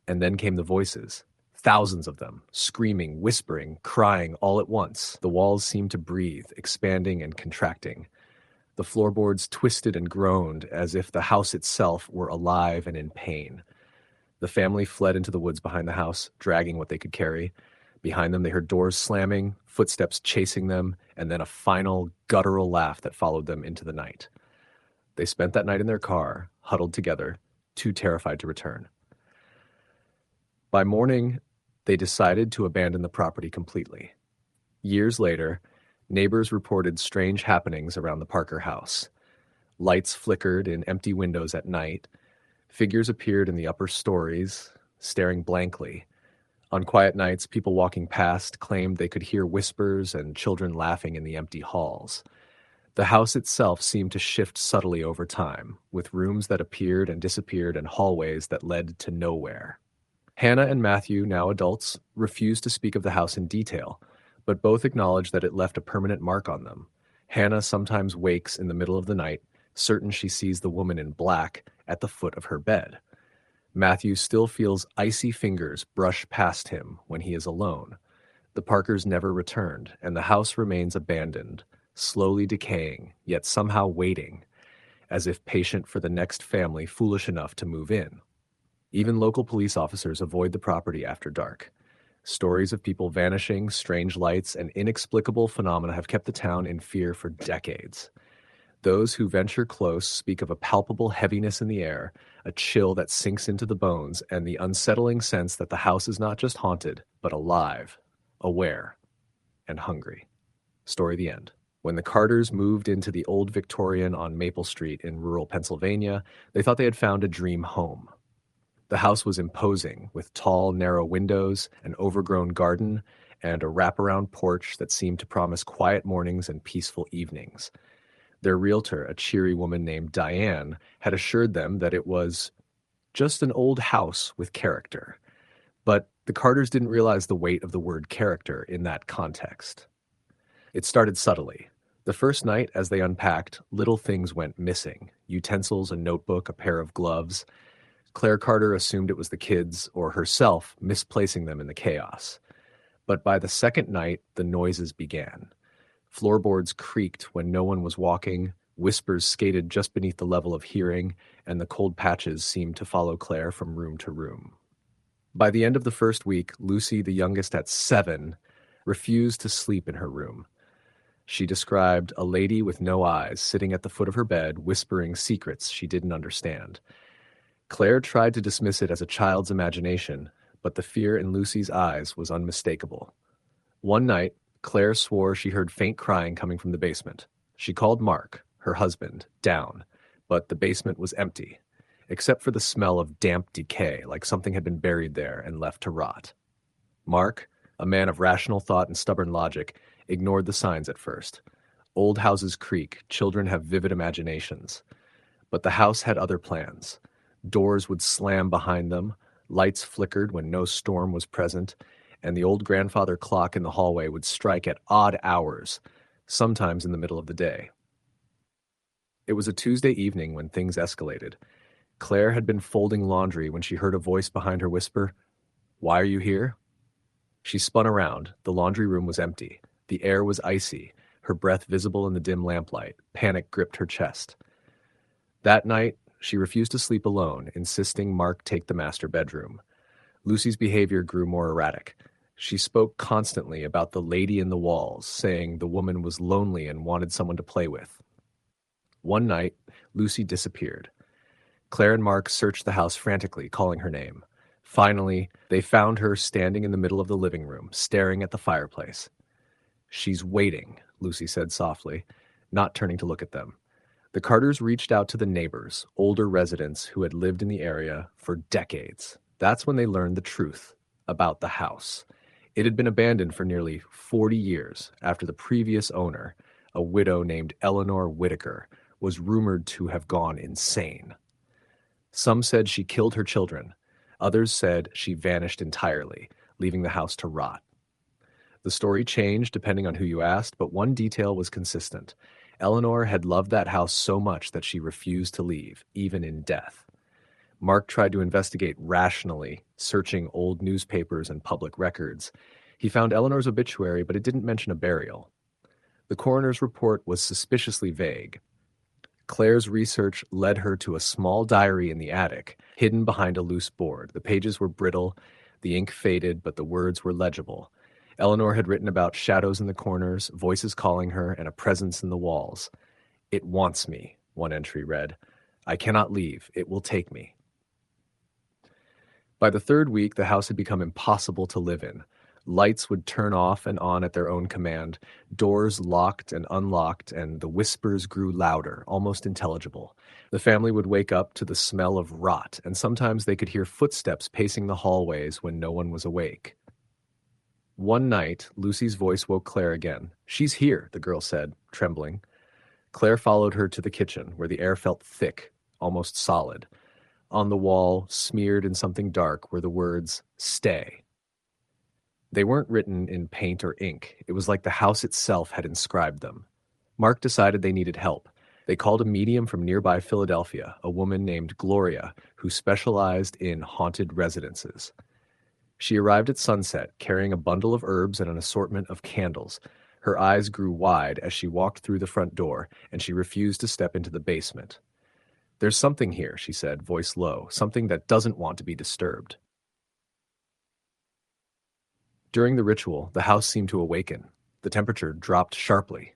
And then came the voices. Thousands of them, screaming, whispering, crying all at once. The walls seemed to breathe, expanding and contracting. The floorboards twisted and groaned as if the house itself were alive and in pain. The family fled into the woods behind the house, dragging what they could carry. Behind them, they heard doors slamming, footsteps chasing them, and then a final guttural laugh that followed them into the night. They spent that night in their car, huddled together, too terrified to return. By morning, they decided to abandon the property completely. Years later, neighbors reported strange happenings around the Parker house. Lights flickered in empty windows at night. Figures appeared in the upper stories, staring blankly. On quiet nights, people walking past claimed they could hear whispers and children laughing in the empty halls. The house itself seemed to shift subtly over time, with rooms that appeared and disappeared and hallways that led to nowhere. Hannah and Matthew, now adults, refused to speak of the house in detail, but both acknowledged that it left a permanent mark on them. Hannah sometimes wakes in the middle of the night, certain she sees the woman in black at the foot of her bed. Matthew still feels icy fingers brush past him when he is alone. The Parkers never returned, and the house remains abandoned, slowly decaying, yet somehow waiting, as if patient for the next family foolish enough to move in. Even local police officers avoid the property after dark. Stories of people vanishing, strange lights, and inexplicable phenomena have kept the town in fear for decades. Those who venture close speak of a palpable heaviness in the air, a chill that sinks into the bones, and the unsettling sense that the house is not just haunted, but alive, aware, and hungry. Story the end. When the Carters moved into the old Victorian on Maple Street in rural Pennsylvania, they thought they had found a dream home. The house was imposing, with tall, narrow windows, an overgrown garden, and a wraparound porch that seemed to promise quiet mornings and peaceful evenings. Their realtor, a cheery woman named Diane, had assured them that it was just an old house with character. But the Carters didn't realize the weight of the word character in that context. It started subtly. The first night, as they unpacked, little things went missing. Utensils, a notebook, a pair of gloves. Claire Carter assumed it was the kids or herself misplacing them in the chaos. But by the second night, the noises began. Floorboards creaked when no one was walking, whispers skated just beneath the level of hearing, and the cold patches seemed to follow Claire from room to room. By the end of the first week, Lucy, the youngest at 7, refused to sleep in her room. She described a lady with no eyes sitting at the foot of her bed, whispering secrets she didn't understand. Claire tried to dismiss it as a child's imagination, but the fear in Lucy's eyes was unmistakable. One night, Claire swore she heard faint crying coming from the basement. She called Mark, her husband, down, but the basement was empty, except for the smell of damp decay, like something had been buried there and left to rot. Mark, a man of rational thought and stubborn logic, ignored the signs at first. Old houses creak, children have vivid imaginations. But the house had other plans. Doors would slam behind them, lights flickered when no storm was present, and the old grandfather clock in the hallway would strike at odd hours, sometimes in the middle of the day. It was a Tuesday evening when things escalated. Claire had been folding laundry when she heard a voice behind her whisper, "Why are you here?" She spun around. The laundry room was empty. The air was icy, her breath visible in the dim lamplight. Panic gripped her chest. That night, she refused to sleep alone, insisting Mark take the master bedroom. Lucy's behavior grew more erratic. She spoke constantly about the lady in the walls, saying the woman was lonely and wanted someone to play with. One night, Lucy disappeared. Claire and Mark searched the house frantically, calling her name. Finally, they found her standing in the middle of the living room, staring at the fireplace. "She's waiting," Lucy said softly, not turning to look at them. The Carters reached out to the neighbors, older residents who had lived in the area for decades. That's when they learned the truth about the house. It had been abandoned for nearly 40 years after the previous owner, a widow named Eleanor Whitaker, was rumored to have gone insane. Some said she killed her children. Others said she vanished entirely, leaving the house to rot. The story changed depending on who you asked, but one detail was consistent. Eleanor had loved that house so much that she refused to leave, even in death. Mark tried to investigate rationally, searching old newspapers and public records. He found Eleanor's obituary, but it didn't mention a burial. The coroner's report was suspiciously vague. Claire's research led her to a small diary in the attic, hidden behind a loose board. The pages were brittle, the ink faded, but the words were legible. Eleanor had written about shadows in the corners, voices calling her, and a presence in the walls. "It wants me," one entry read. "I cannot leave. It will take me." By the third week, the house had become impossible to live in. Lights would turn off and on at their own command, doors locked and unlocked, and the whispers grew louder, almost intelligible. The family would wake up to the smell of rot, and sometimes they could hear footsteps pacing the hallways when no one was awake. One night, Lucy's voice woke Claire again. "She's here," the girl said, trembling. Claire followed her to the kitchen, where the air felt thick, almost solid. On the wall, smeared in something dark, were the words, "Stay." They weren't written in paint or ink. It was like the house itself had inscribed them. Mark decided they needed help. They called a medium from nearby Philadelphia, a woman named Gloria, who specialized in haunted residences. She arrived at sunset, carrying a bundle of herbs and an assortment of candles. Her eyes grew wide as she walked through the front door, and she refused to step into the basement. "There's something here," she said, voice low, "something that doesn't want to be disturbed." During the ritual, the house seemed to awaken. The temperature dropped sharply.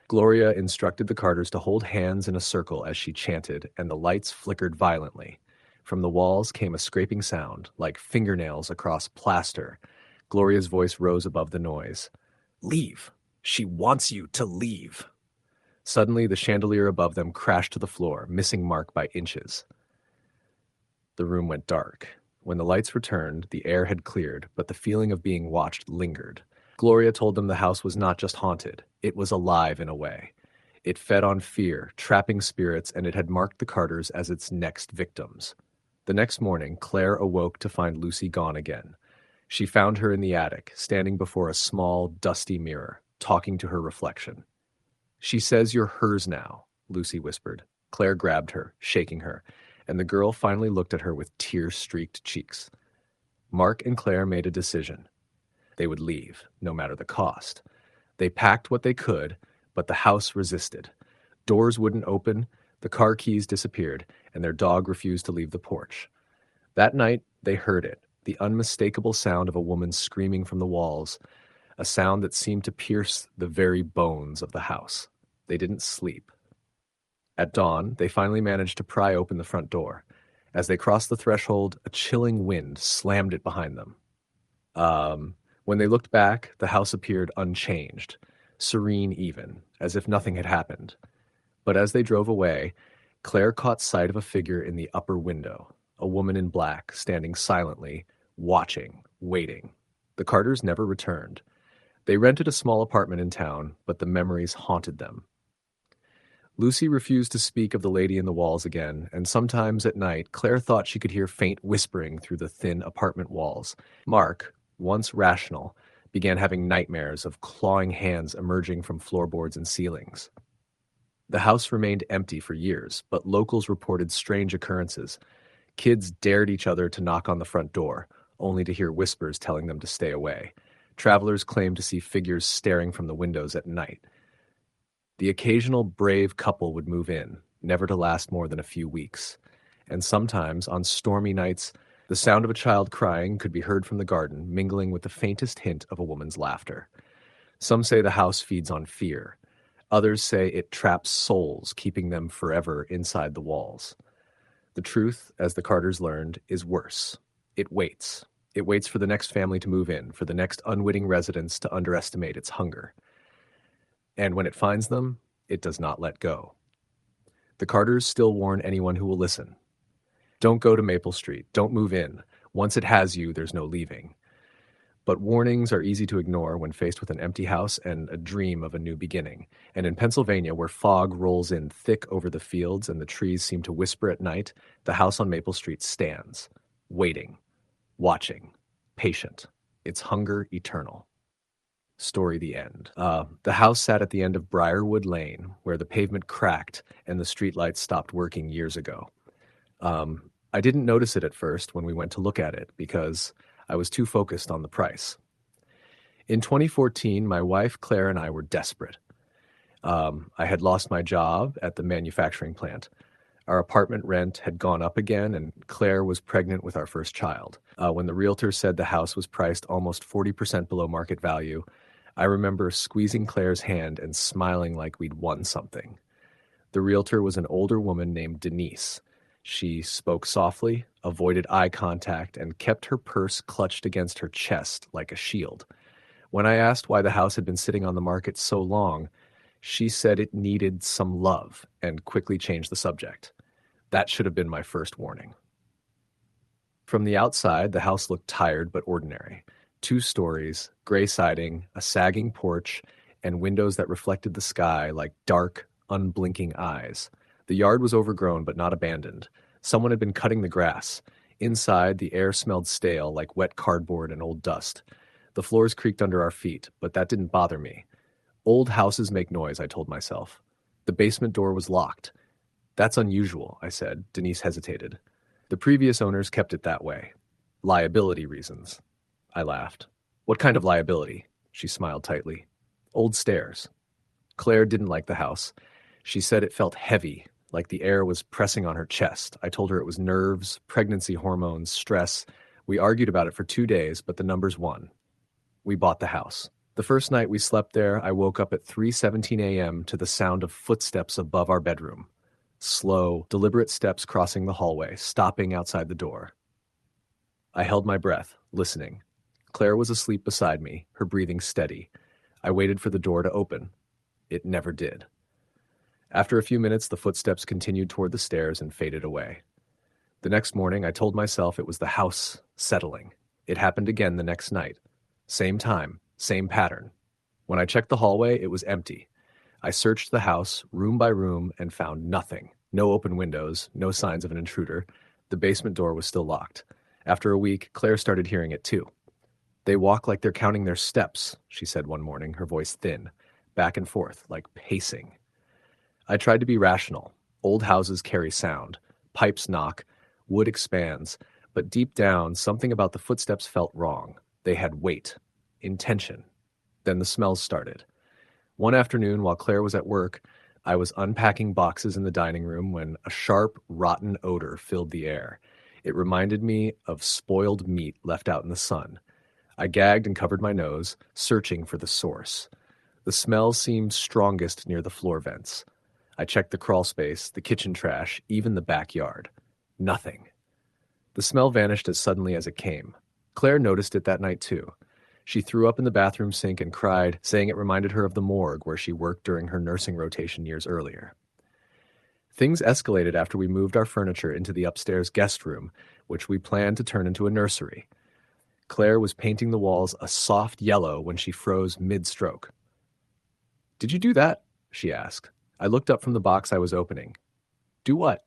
Gloria instructed the Carters to hold hands in a circle as she chanted, and the lights flickered violently. From the walls came a scraping sound, like fingernails across plaster. Gloria's voice rose above the noise. "Leave. She wants you to leave." Suddenly, the chandelier above them crashed to the floor, missing Mark by inches. The room went dark. When the lights returned, the air had cleared, but the feeling of being watched lingered. Gloria told them the house was not just haunted, it was alive in a way. It fed on fear, trapping spirits, and it had marked the Carters as its next victims. The next morning, Claire awoke to find Lucy gone again. She found her in the attic, standing before a small, dusty mirror, talking to her reflection. "She says you're hers now," Lucy whispered. Claire grabbed her, shaking her, and the girl finally looked at her with tear-streaked cheeks. Mark and Claire made a decision. They would leave, no matter the cost. They packed what they could, but the house resisted. Doors wouldn't open, the car keys disappeared, and their dog refused to leave the porch. That night, they heard it, the unmistakable sound of a woman screaming from the walls, a sound that seemed to pierce the very bones of the house. They didn't sleep. At dawn, they finally managed to pry open the front door. As they crossed the threshold, a chilling wind slammed it behind them. When they looked back, the house appeared unchanged, serene even, as if nothing had happened. But as they drove away, Claire caught sight of a figure in the upper window, a woman in black, standing silently, watching, waiting. The Carters never returned. They rented a small apartment in town, but the memories haunted them. Lucy refused to speak of the lady in the walls again, and sometimes at night Claire thought she could hear faint whispering through the thin apartment walls. Mark, once rational, began having nightmares of clawing hands emerging from floorboards and ceilings. The house remained empty for years, but locals reported strange occurrences. Kids dared each other to knock on the front door, only to hear whispers telling them to stay away. Travelers claimed to see figures staring from the windows at night. The occasional brave couple would move in, never to last more than a few weeks. And sometimes, on stormy nights, the sound of a child crying could be heard from the garden, mingling with the faintest hint of a woman's laughter. Some say the house feeds on fear. Others say it traps souls, keeping them forever inside the walls. The truth, as the Carters learned, is worse. It waits. It waits for the next family to move in, for the next unwitting residents to underestimate its hunger. And when it finds them, it does not let go. The Carters still warn anyone who will listen. Don't go to Maple Street. Don't move in. Once it has you, there's no leaving. But warnings are easy to ignore when faced with an empty house and a dream of a new beginning. And in Pennsylvania, where fog rolls in thick over the fields and the trees seem to whisper at night, the house on Maple Street stands, waiting, watching, patient, its hunger eternal. Story the end. The house sat at the end of Briarwood Lane, where the pavement cracked and the streetlights stopped working years ago. I didn't notice it at first when we went to look at it because I was too focused on the price. In 2014, my wife, Claire, and I were desperate. I had lost my job at the manufacturing plant. Our apartment rent had gone up again, and Claire was pregnant with our first child. When the realtor said the house was priced almost 40% below market value, I remember squeezing Claire's hand and smiling like we'd won something. The realtor was an older woman named Denise. She spoke softly, avoided eye contact, and kept her purse clutched against her chest like a shield. When I asked why the house had been sitting on the market so long, she said it needed some love and quickly changed the subject. That should have been my first warning. From the outside, the house looked tired but ordinary. 2 stories, gray siding, a sagging porch, and windows that reflected the sky like dark, unblinking eyes. The yard was overgrown but not abandoned. Someone had been cutting the grass. Inside, the air smelled stale like wet cardboard and old dust. The floors creaked under our feet, but that didn't bother me. Old houses make noise, I told myself. The basement door was locked. That's unusual, I said. Denise hesitated. The previous owners kept it that way. Liability reasons. I laughed. What kind of liability? She smiled tightly. Old stairs. Claire didn't like the house. She said it felt heavy, like the air was pressing on her chest. I told her it was nerves, pregnancy hormones, stress. We argued about it for 2 days, but the numbers won. We bought the house. The first night we slept there, I woke up at 3:17 a.m. to the sound of footsteps above our bedroom. Slow, deliberate steps crossing the hallway, stopping outside the door. I held my breath, listening. Claire was asleep beside me, her breathing steady. I waited for the door to open. It never did. After a few minutes, the footsteps continued toward the stairs and faded away. The next morning, I told myself it was the house settling. It happened again the next night. Same time, same pattern. When I checked the hallway, it was empty. I searched the house, room by room, and found nothing. No open windows, no signs of an intruder. The basement door was still locked. After a week, Claire started hearing it too. They walk like they're counting their steps, she said one morning, her voice thin, back and forth, like pacing. I tried to be rational. Old houses carry sound. Pipes knock. Wood expands. But deep down, something about the footsteps felt wrong. They had weight. Intention. Then the smells started. One afternoon, while Claire was at work, I was unpacking boxes in the dining room when a sharp, rotten odor filled the air. It reminded me of spoiled meat left out in the sun. I gagged and covered my nose, searching for the source. The smell seemed strongest near the floor vents. I checked the crawl space, the kitchen trash, even the backyard. Nothing. The smell vanished as suddenly as it came. Claire noticed it that night too. She threw up in the bathroom sink and cried, saying it reminded her of the morgue where she worked during her nursing rotation years earlier. Things escalated after we moved our furniture into the upstairs guest room, which we planned to turn into a nursery. Claire was painting the walls a soft yellow when she froze mid-stroke. "Did you do that?" she asked. I looked up from the box I was opening. "Do what?"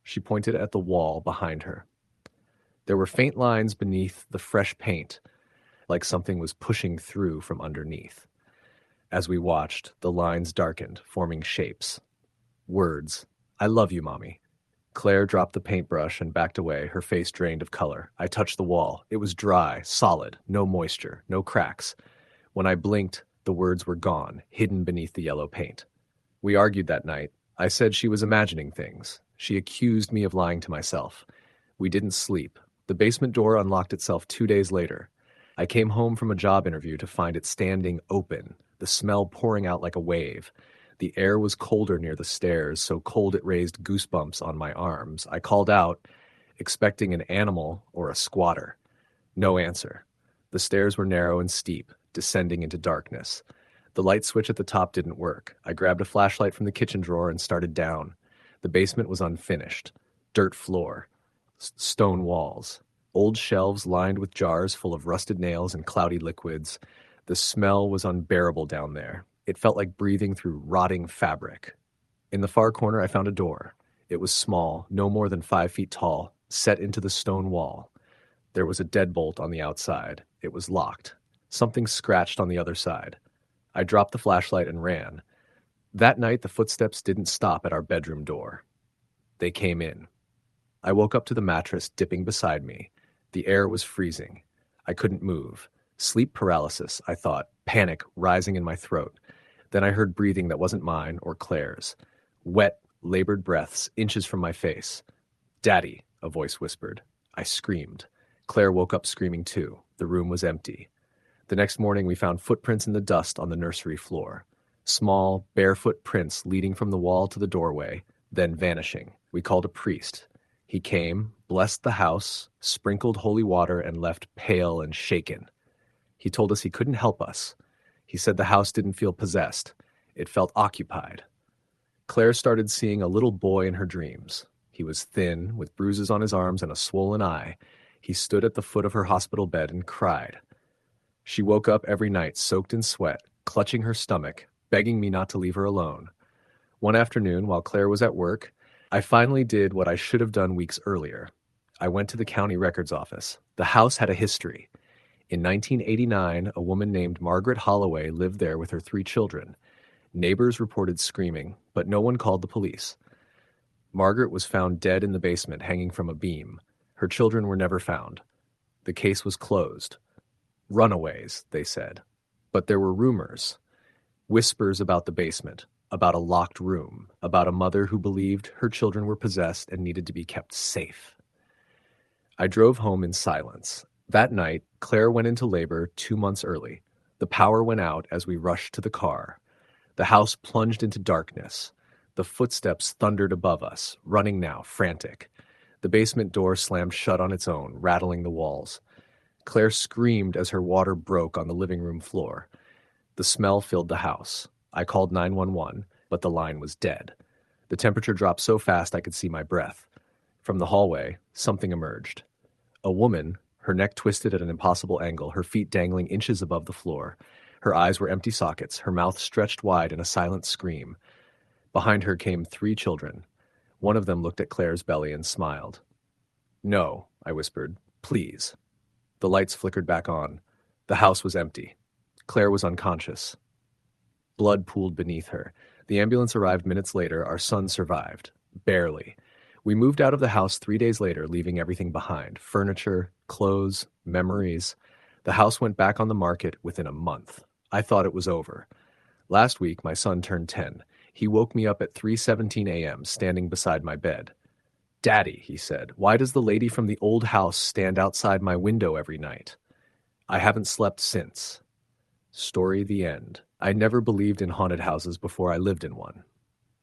She pointed at the wall behind her. There were faint lines beneath the fresh paint, like something was pushing through from underneath. As we watched, the lines darkened, forming shapes. Words. "I love you, Mommy." Claire dropped the paintbrush and backed away, her face drained of color. I touched the wall. It was dry, solid, no moisture, no cracks. When I blinked, the words were gone, hidden beneath the yellow paint. We argued that night. I said she was imagining things. She accused me of lying to myself. We didn't sleep. The basement door unlocked itself 2 days later. I came home from a job interview to find it standing open, the smell pouring out like a wave. The air was colder near the stairs, so cold it raised goosebumps on my arms. I called out, expecting an animal or a squatter. No answer. The stairs were narrow and steep, descending into darkness. The light switch at the top didn't work. I grabbed a flashlight from the kitchen drawer and started down. The basement was unfinished. Dirt floor. Stone walls. Old shelves lined with jars full of rusted nails and cloudy liquids. The smell was unbearable down there. It felt like breathing through rotting fabric. In the far corner, I found a door. It was small, no more than 5 feet tall, set into the stone wall. There was a deadbolt on the outside. It was locked. Something scratched on the other side. I dropped the flashlight and ran. That night, the footsteps didn't stop at our bedroom door. They came in. I woke up to the mattress dipping beside me. The air was freezing. I couldn't move. Sleep paralysis, I thought, panic rising in my throat. Then I heard breathing that wasn't mine or Claire's. Wet, labored breaths, inches from my face. "Daddy," a voice whispered. I screamed. Claire woke up screaming too. The room was empty. The next morning we found footprints in the dust on the nursery floor. Small, barefoot prints leading from the wall to the doorway, then vanishing. We called a priest. He came, blessed the house, sprinkled holy water, and left pale and shaken. He told us he couldn't help us. He said the house didn't feel possessed. It felt occupied. Claire started seeing a little boy in her dreams. He was thin, with bruises on his arms and a swollen eye. He stood at the foot of her hospital bed and cried. She woke up every night soaked in sweat, clutching her stomach, begging me not to leave her alone. One afternoon, while Claire was at work, I finally did what I should have done weeks earlier. I went to the county records office. The house had a history. In 1989, a woman named Margaret Holloway lived there with her 3 children. Neighbors reported screaming, but no one called the police. Margaret was found dead in the basement, hanging from a beam. Her children were never found. The case was closed. Runaways, they said. But there were rumors. Whispers about the basement, about a locked room, about a mother who believed her children were possessed and needed to be kept safe. I drove home in silence. That night, Claire went into labor 2 months early. The power went out as we rushed to the car. The house plunged into darkness. The footsteps thundered above us, running now, frantic. The basement door slammed shut on its own, rattling the walls. Claire screamed as her water broke on the living room floor. The smell filled the house. I called 911, but the line was dead. The temperature dropped so fast I could see my breath. From the hallway, something emerged. A woman, her neck twisted at an impossible angle, her feet dangling inches above the floor. Her eyes were empty sockets, her mouth stretched wide in a silent scream. Behind her came 3 children. One of them looked at Claire's belly and smiled. "No," I whispered. "Please." The lights flickered back on. The house was empty. Claire was unconscious. Blood pooled beneath her. The ambulance arrived minutes later. Our son survived. Barely. We moved out of the house 3 days later, leaving everything behind. Furniture, clothes, memories. The house went back on the market within a month. I thought it was over. Last week, my son turned 10. He woke me up at 3:17 a.m., standing beside my bed. "Daddy," he said, "why does the lady from the old house stand outside my window every night?" I haven't slept since. Story the end. I never believed in haunted houses before I lived in one.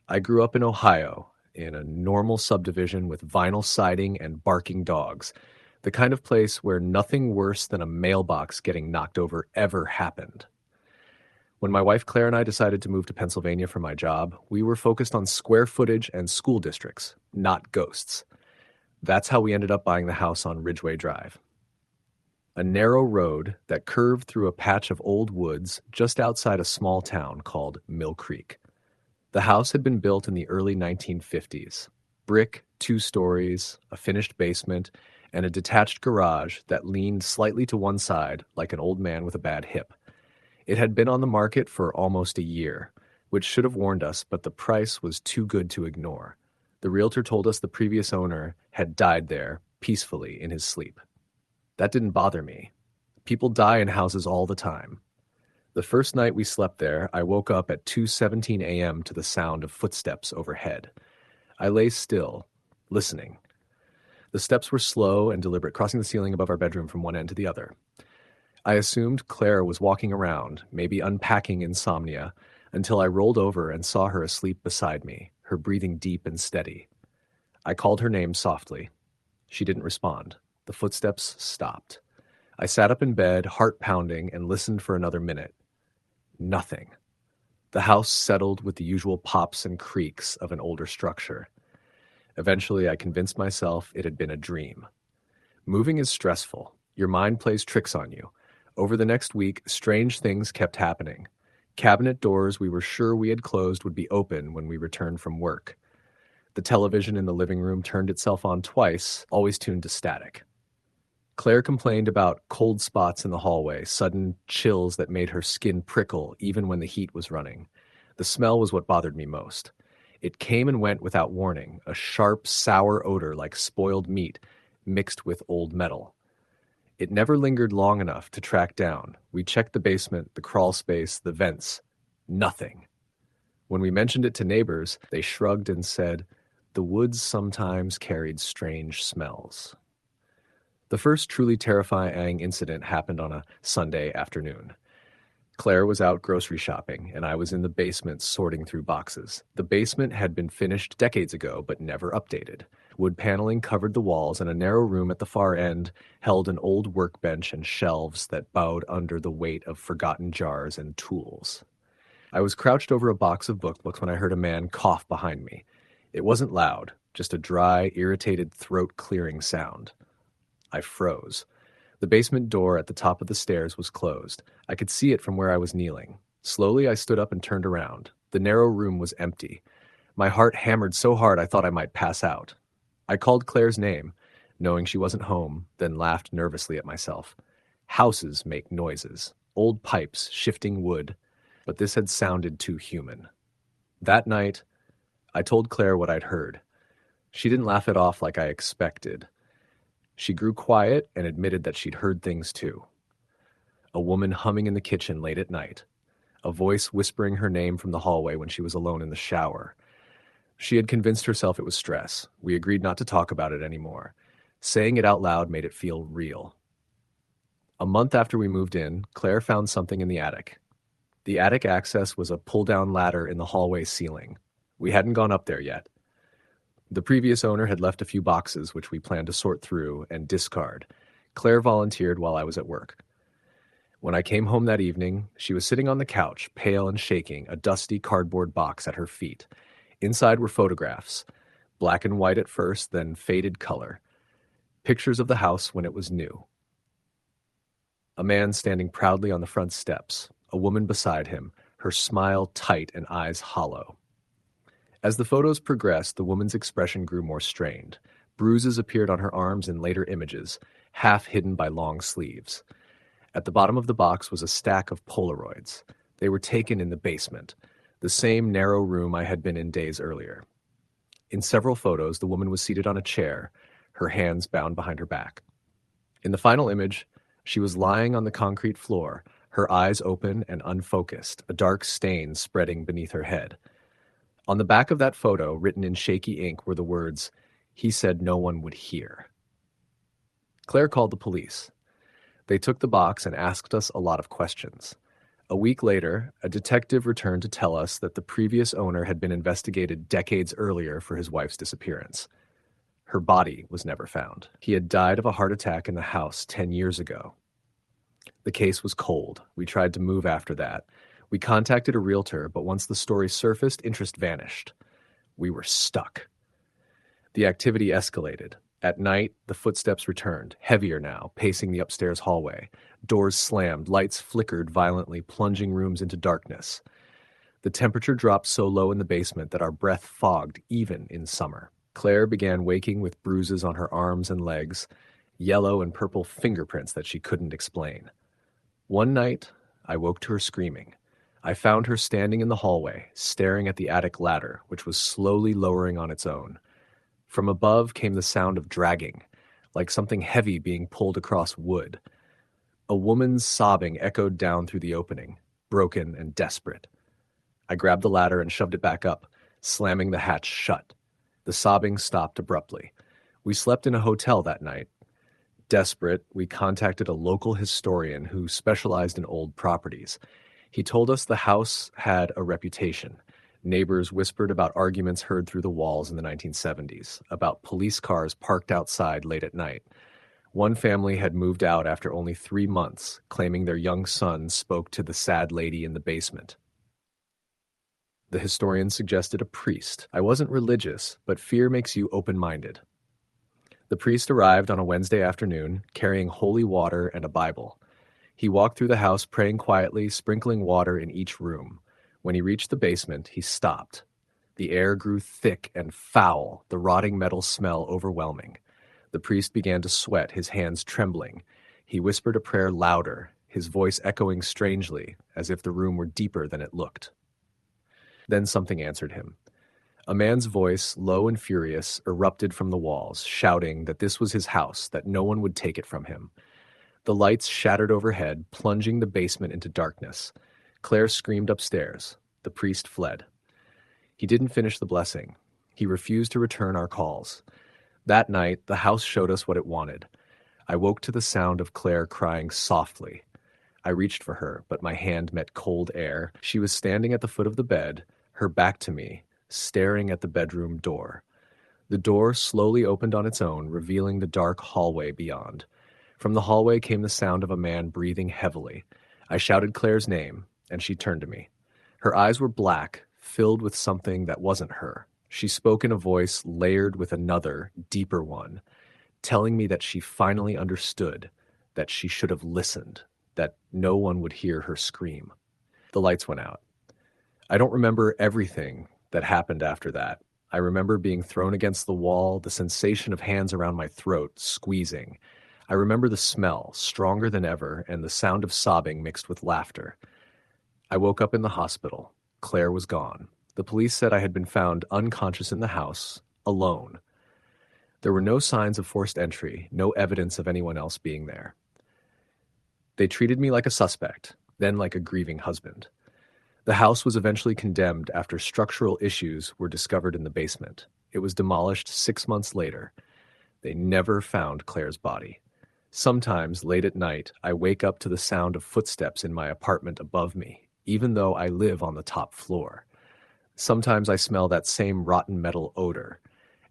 I grew up in Ohio, in a normal subdivision with vinyl siding and barking dogs. The kind of place where nothing worse than a mailbox getting knocked over ever happened. When my wife Claire and I decided to move to Pennsylvania for my job, we were focused on square footage and school districts, not ghosts. That's how we ended up buying the house on Ridgeway Drive. A narrow road that curved through a patch of old woods just outside a small town called Mill Creek. The house had been built in the early 1950s. Brick, 2 stories, a finished basement, and a detached garage that leaned slightly to one side like an old man with a bad hip. It had been on the market for almost a year, which should have warned us, but the price was too good to ignore. The realtor told us the previous owner had died there peacefully in his sleep. That didn't bother me. People die in houses all the time. The first night we slept there, I woke up at 2:17 a.m. to the sound of footsteps overhead. I lay still, listening. The steps were slow and deliberate, crossing the ceiling above our bedroom from one end to the other. I assumed Claire was walking around, maybe unpacking insomnia, until I rolled over and saw her asleep beside me, her breathing deep and steady. I called her name softly. She didn't respond. The footsteps stopped. I sat up in bed, heart pounding, and listened for another minute. Nothing. The house settled with the usual pops and creaks of an older structure. Eventually, I convinced myself it had been a dream. Moving is stressful. Your mind plays tricks on you. Over the next week, strange things kept happening. Cabinet doors we were sure we had closed would be open when we returned from work. The television in the living room turned itself on twice, always tuned to static. Claire complained about cold spots in the hallway, sudden chills that made her skin prickle even when the heat was running. The smell was what bothered me most. It came and went without warning, a sharp, sour odor like spoiled meat mixed with old metal. It never lingered long enough to track down. We checked the basement, the crawl space, the vents. Nothing. When we mentioned it to neighbors, they shrugged and said, the woods sometimes carried strange smells. The first truly terrifying incident happened on a Sunday afternoon. Claire was out grocery shopping, and I was in the basement sorting through boxes. The basement had been finished decades ago, but never updated. Wood paneling covered the walls, and a narrow room at the far end held an old workbench and shelves that bowed under the weight of forgotten jars and tools. I was crouched over a box of books when I heard a man cough behind me. It wasn't loud, just a dry, irritated throat-clearing sound. I froze. The basement door at the top of the stairs was closed. I could see it from where I was kneeling. Slowly, I stood up and turned around. The narrow room was empty. My heart hammered so hard I thought I might pass out. I called Claire's name, knowing she wasn't home, then laughed nervously at myself. Houses make noises, old pipes, shifting wood, but this had sounded too human. That night, I told Claire what I'd heard. She didn't laugh it off like I expected. She grew quiet and admitted that she'd heard things too. A woman humming in the kitchen late at night. A voice whispering her name from the hallway when she was alone in the shower. She had convinced herself it was stress. We agreed not to talk about it anymore. Saying it out loud made it feel real. A month after we moved in, Claire found something in the attic. The attic access was a pull-down ladder in the hallway ceiling. We hadn't gone up there yet. The previous owner had left a few boxes which we planned to sort through and discard. Claire volunteered while I was at work. When I came home that evening, she was sitting on the couch, pale and shaking, a dusty cardboard box at her feet. Inside were photographs, black and white at first, then faded color. Pictures of the house when it was new. A man standing proudly on the front steps, a woman beside him, her smile tight and eyes hollow. As the photos progressed, the woman's expression grew more strained. Bruises appeared on her arms in later images, half hidden by long sleeves. At the bottom of the box was a stack of Polaroids. They were taken in the basement, the same narrow room I had been in days earlier. In several photos, the woman was seated on a chair, her hands bound behind her back. In the final image, she was lying on the concrete floor, her eyes open and unfocused, a dark stain spreading beneath her head. On the back of that photo, written in shaky ink, were the words, "He said no one would hear." Claire called the police. They took the box and asked us a lot of questions. A week later, a detective returned to tell us that the previous owner had been investigated decades earlier for his wife's disappearance. Her body was never found. He had died of a heart attack in the house 10 years ago. The case was cold. We tried to move after that. We contacted a realtor, but once the story surfaced, interest vanished. We were stuck. The activity escalated. At night, the footsteps returned, heavier now, pacing the upstairs hallway. Doors slammed, lights flickered violently, plunging rooms into darkness. The temperature dropped so low in the basement that our breath fogged, even in summer. Claire began waking with bruises on her arms and legs, yellow and purple fingerprints that she couldn't explain. One night, I woke to her screaming. I found her standing in the hallway, staring at the attic ladder, which was slowly lowering on its own. From above came the sound of dragging, like something heavy being pulled across wood. A woman's sobbing echoed down through the opening, broken and desperate. I grabbed the ladder and shoved it back up, slamming the hatch shut. The sobbing stopped abruptly. We slept in a hotel that night. Desperate, we contacted a local historian who specialized in old properties. He told us the house had a reputation. Neighbors whispered about arguments heard through the walls in the 1970s, about police cars parked outside late at night. One family had moved out after only 3 months, claiming their young son spoke to the sad lady in the basement. The historian suggested a priest. I wasn't religious, but fear makes you open-minded. The priest arrived on a Wednesday afternoon, carrying holy water and a Bible. He walked through the house praying quietly, sprinkling water in each room. When he reached the basement, he stopped. The air grew thick and foul, the rotting metal smell overwhelming. The priest began to sweat, his hands trembling. He whispered a prayer louder, his voice echoing strangely, as if the room were deeper than it looked. Then something answered him. A man's voice, low and furious, erupted from the walls, shouting that this was his house, that no one would take it from him. The lights shattered overhead, plunging the basement into darkness. Claire screamed upstairs. The priest fled. He didn't finish the blessing. He refused to return our calls. That night, the house showed us what it wanted. I woke to the sound of Claire crying softly. I reached for her, but my hand met cold air. She was standing at the foot of the bed, her back to me, staring at the bedroom door. The door slowly opened on its own, revealing the dark hallway beyond. From the hallway came the sound of a man breathing heavily. I shouted Claire's name, and she turned to me. Her eyes were black, filled with something that wasn't her. She spoke in a voice layered with another, deeper one, telling me that she finally understood, that she should have listened, that no one would hear her scream. The lights went out. I don't remember everything that happened after that. I remember being thrown against the wall, the sensation of hands around my throat, squeezing. I remember the smell, stronger than ever, and the sound of sobbing mixed with laughter. I woke up in the hospital. Claire was gone. The police said I had been found unconscious in the house, alone. There were no signs of forced entry, no evidence of anyone else being there. They treated me like a suspect, then like a grieving husband. The house was eventually condemned after structural issues were discovered in the basement. It was demolished 6 months later. They never found Claire's body. Sometimes, late at night, I wake up to the sound of footsteps in my apartment above me, even though I live on the top floor. Sometimes I smell that same rotten metal odor.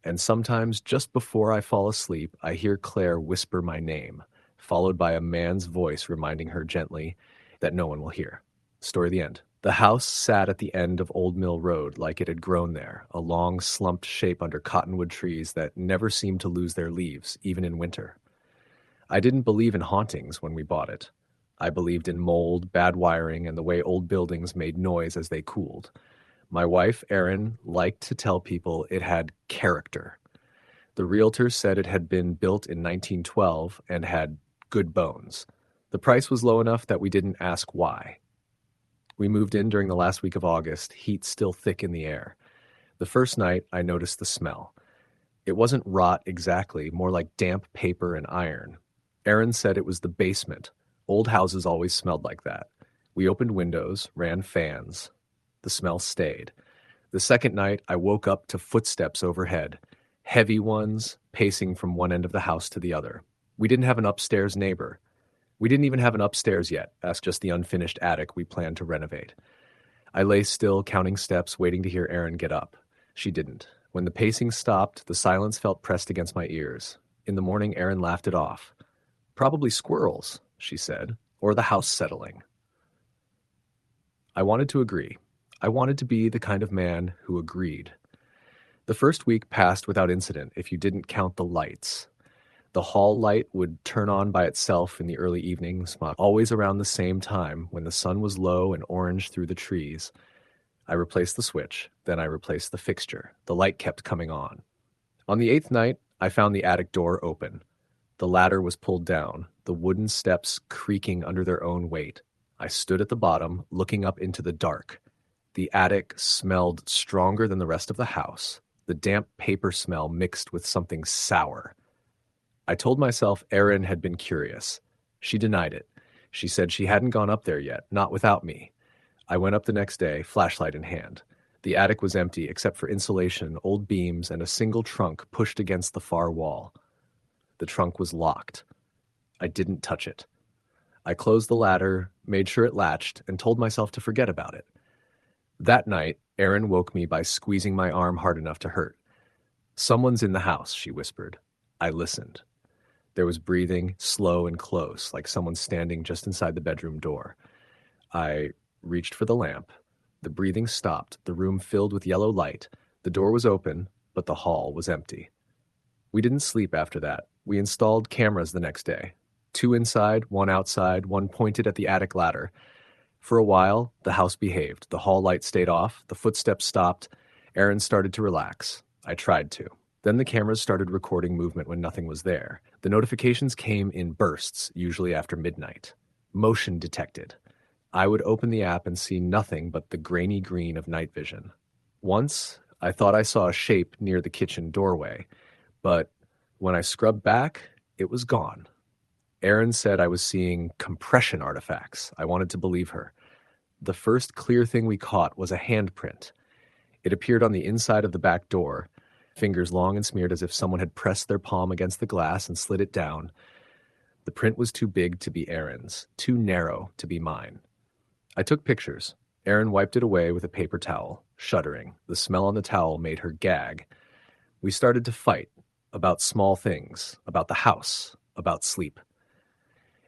And sometimes, just before I fall asleep, I hear Claire whisper my name, followed by a man's voice reminding her gently that no one will hear. Story the end. The house sat at the end of Old Mill Road like it had grown there, a long, slumped shape under cottonwood trees that never seemed to lose their leaves, even in winter. I didn't believe in hauntings when we bought it. I believed in mold, bad wiring, and the way old buildings made noise as they cooled. My wife, Erin, liked to tell people it had character. The realtor said it had been built in 1912 and had good bones. The price was low enough that we didn't ask why. We moved in during the last week of August, heat still thick in the air. The first night, I noticed the smell. It wasn't rot exactly, more like damp paper and iron. Erin said it was the basement. Old houses always smelled like that. We opened windows, ran fans. The smell stayed. The second night, I woke up to footsteps overhead, heavy ones pacing from one end of the house to the other. We didn't have an upstairs neighbor. We didn't even have an upstairs yet, that's just the unfinished attic we planned to renovate. I lay still, counting steps, waiting to hear Erin get up. She didn't. When the pacing stopped, the silence felt pressed against my ears. In the morning, Erin laughed it off. Probably squirrels, she said, or the house settling. I wanted to agree. I wanted to be the kind of man who agreed. The first week passed without incident if you didn't count the lights. The hall light would turn on by itself in the early evenings, always around the same time when the sun was low and orange through the trees. I replaced the switch, then I replaced the fixture. The light kept coming on. On the 8th night, I found the attic door open. The ladder was pulled down, the wooden steps creaking under their own weight. I stood at the bottom, looking up into the dark. The attic smelled stronger than the rest of the house. The damp paper smell mixed with something sour. I told myself Erin had been curious. She denied it. She said she hadn't gone up there yet, not without me. I went up the next day, flashlight in hand. The attic was empty except for insulation, old beams, and a single trunk pushed against the far wall. The trunk was locked. I didn't touch it. I closed the ladder, made sure it latched, and told myself to forget about it. That night, Erin woke me by squeezing my arm hard enough to hurt. "Someone's in the house," she whispered. I listened. There was breathing, slow and close, like someone standing just inside the bedroom door. I reached for the lamp. The breathing stopped, the room filled with yellow light. The door was open, but the hall was empty. We didn't sleep after that. We installed cameras the next day. 2 inside, 1 outside, 1 pointed at the attic ladder. For a while, the house behaved. The hall light stayed off, the footsteps stopped. Erin started to relax. I tried to. Then the cameras started recording movement when nothing was there. The notifications came in bursts, usually after midnight. Motion detected. I would open the app and see nothing but the grainy green of night vision. Once, I thought I saw a shape near the kitchen doorway, but when I scrubbed back, it was gone. Erin said I was seeing compression artifacts. I wanted to believe her. The first clear thing we caught was a handprint. It appeared on the inside of the back door, fingers long and smeared as if someone had pressed their palm against the glass and slid it down. The print was too big to be Erin's, too narrow to be mine. I took pictures. Erin wiped it away with a paper towel, shuddering. The smell on the towel made her gag. We started to fight about small things, about the house, about sleep.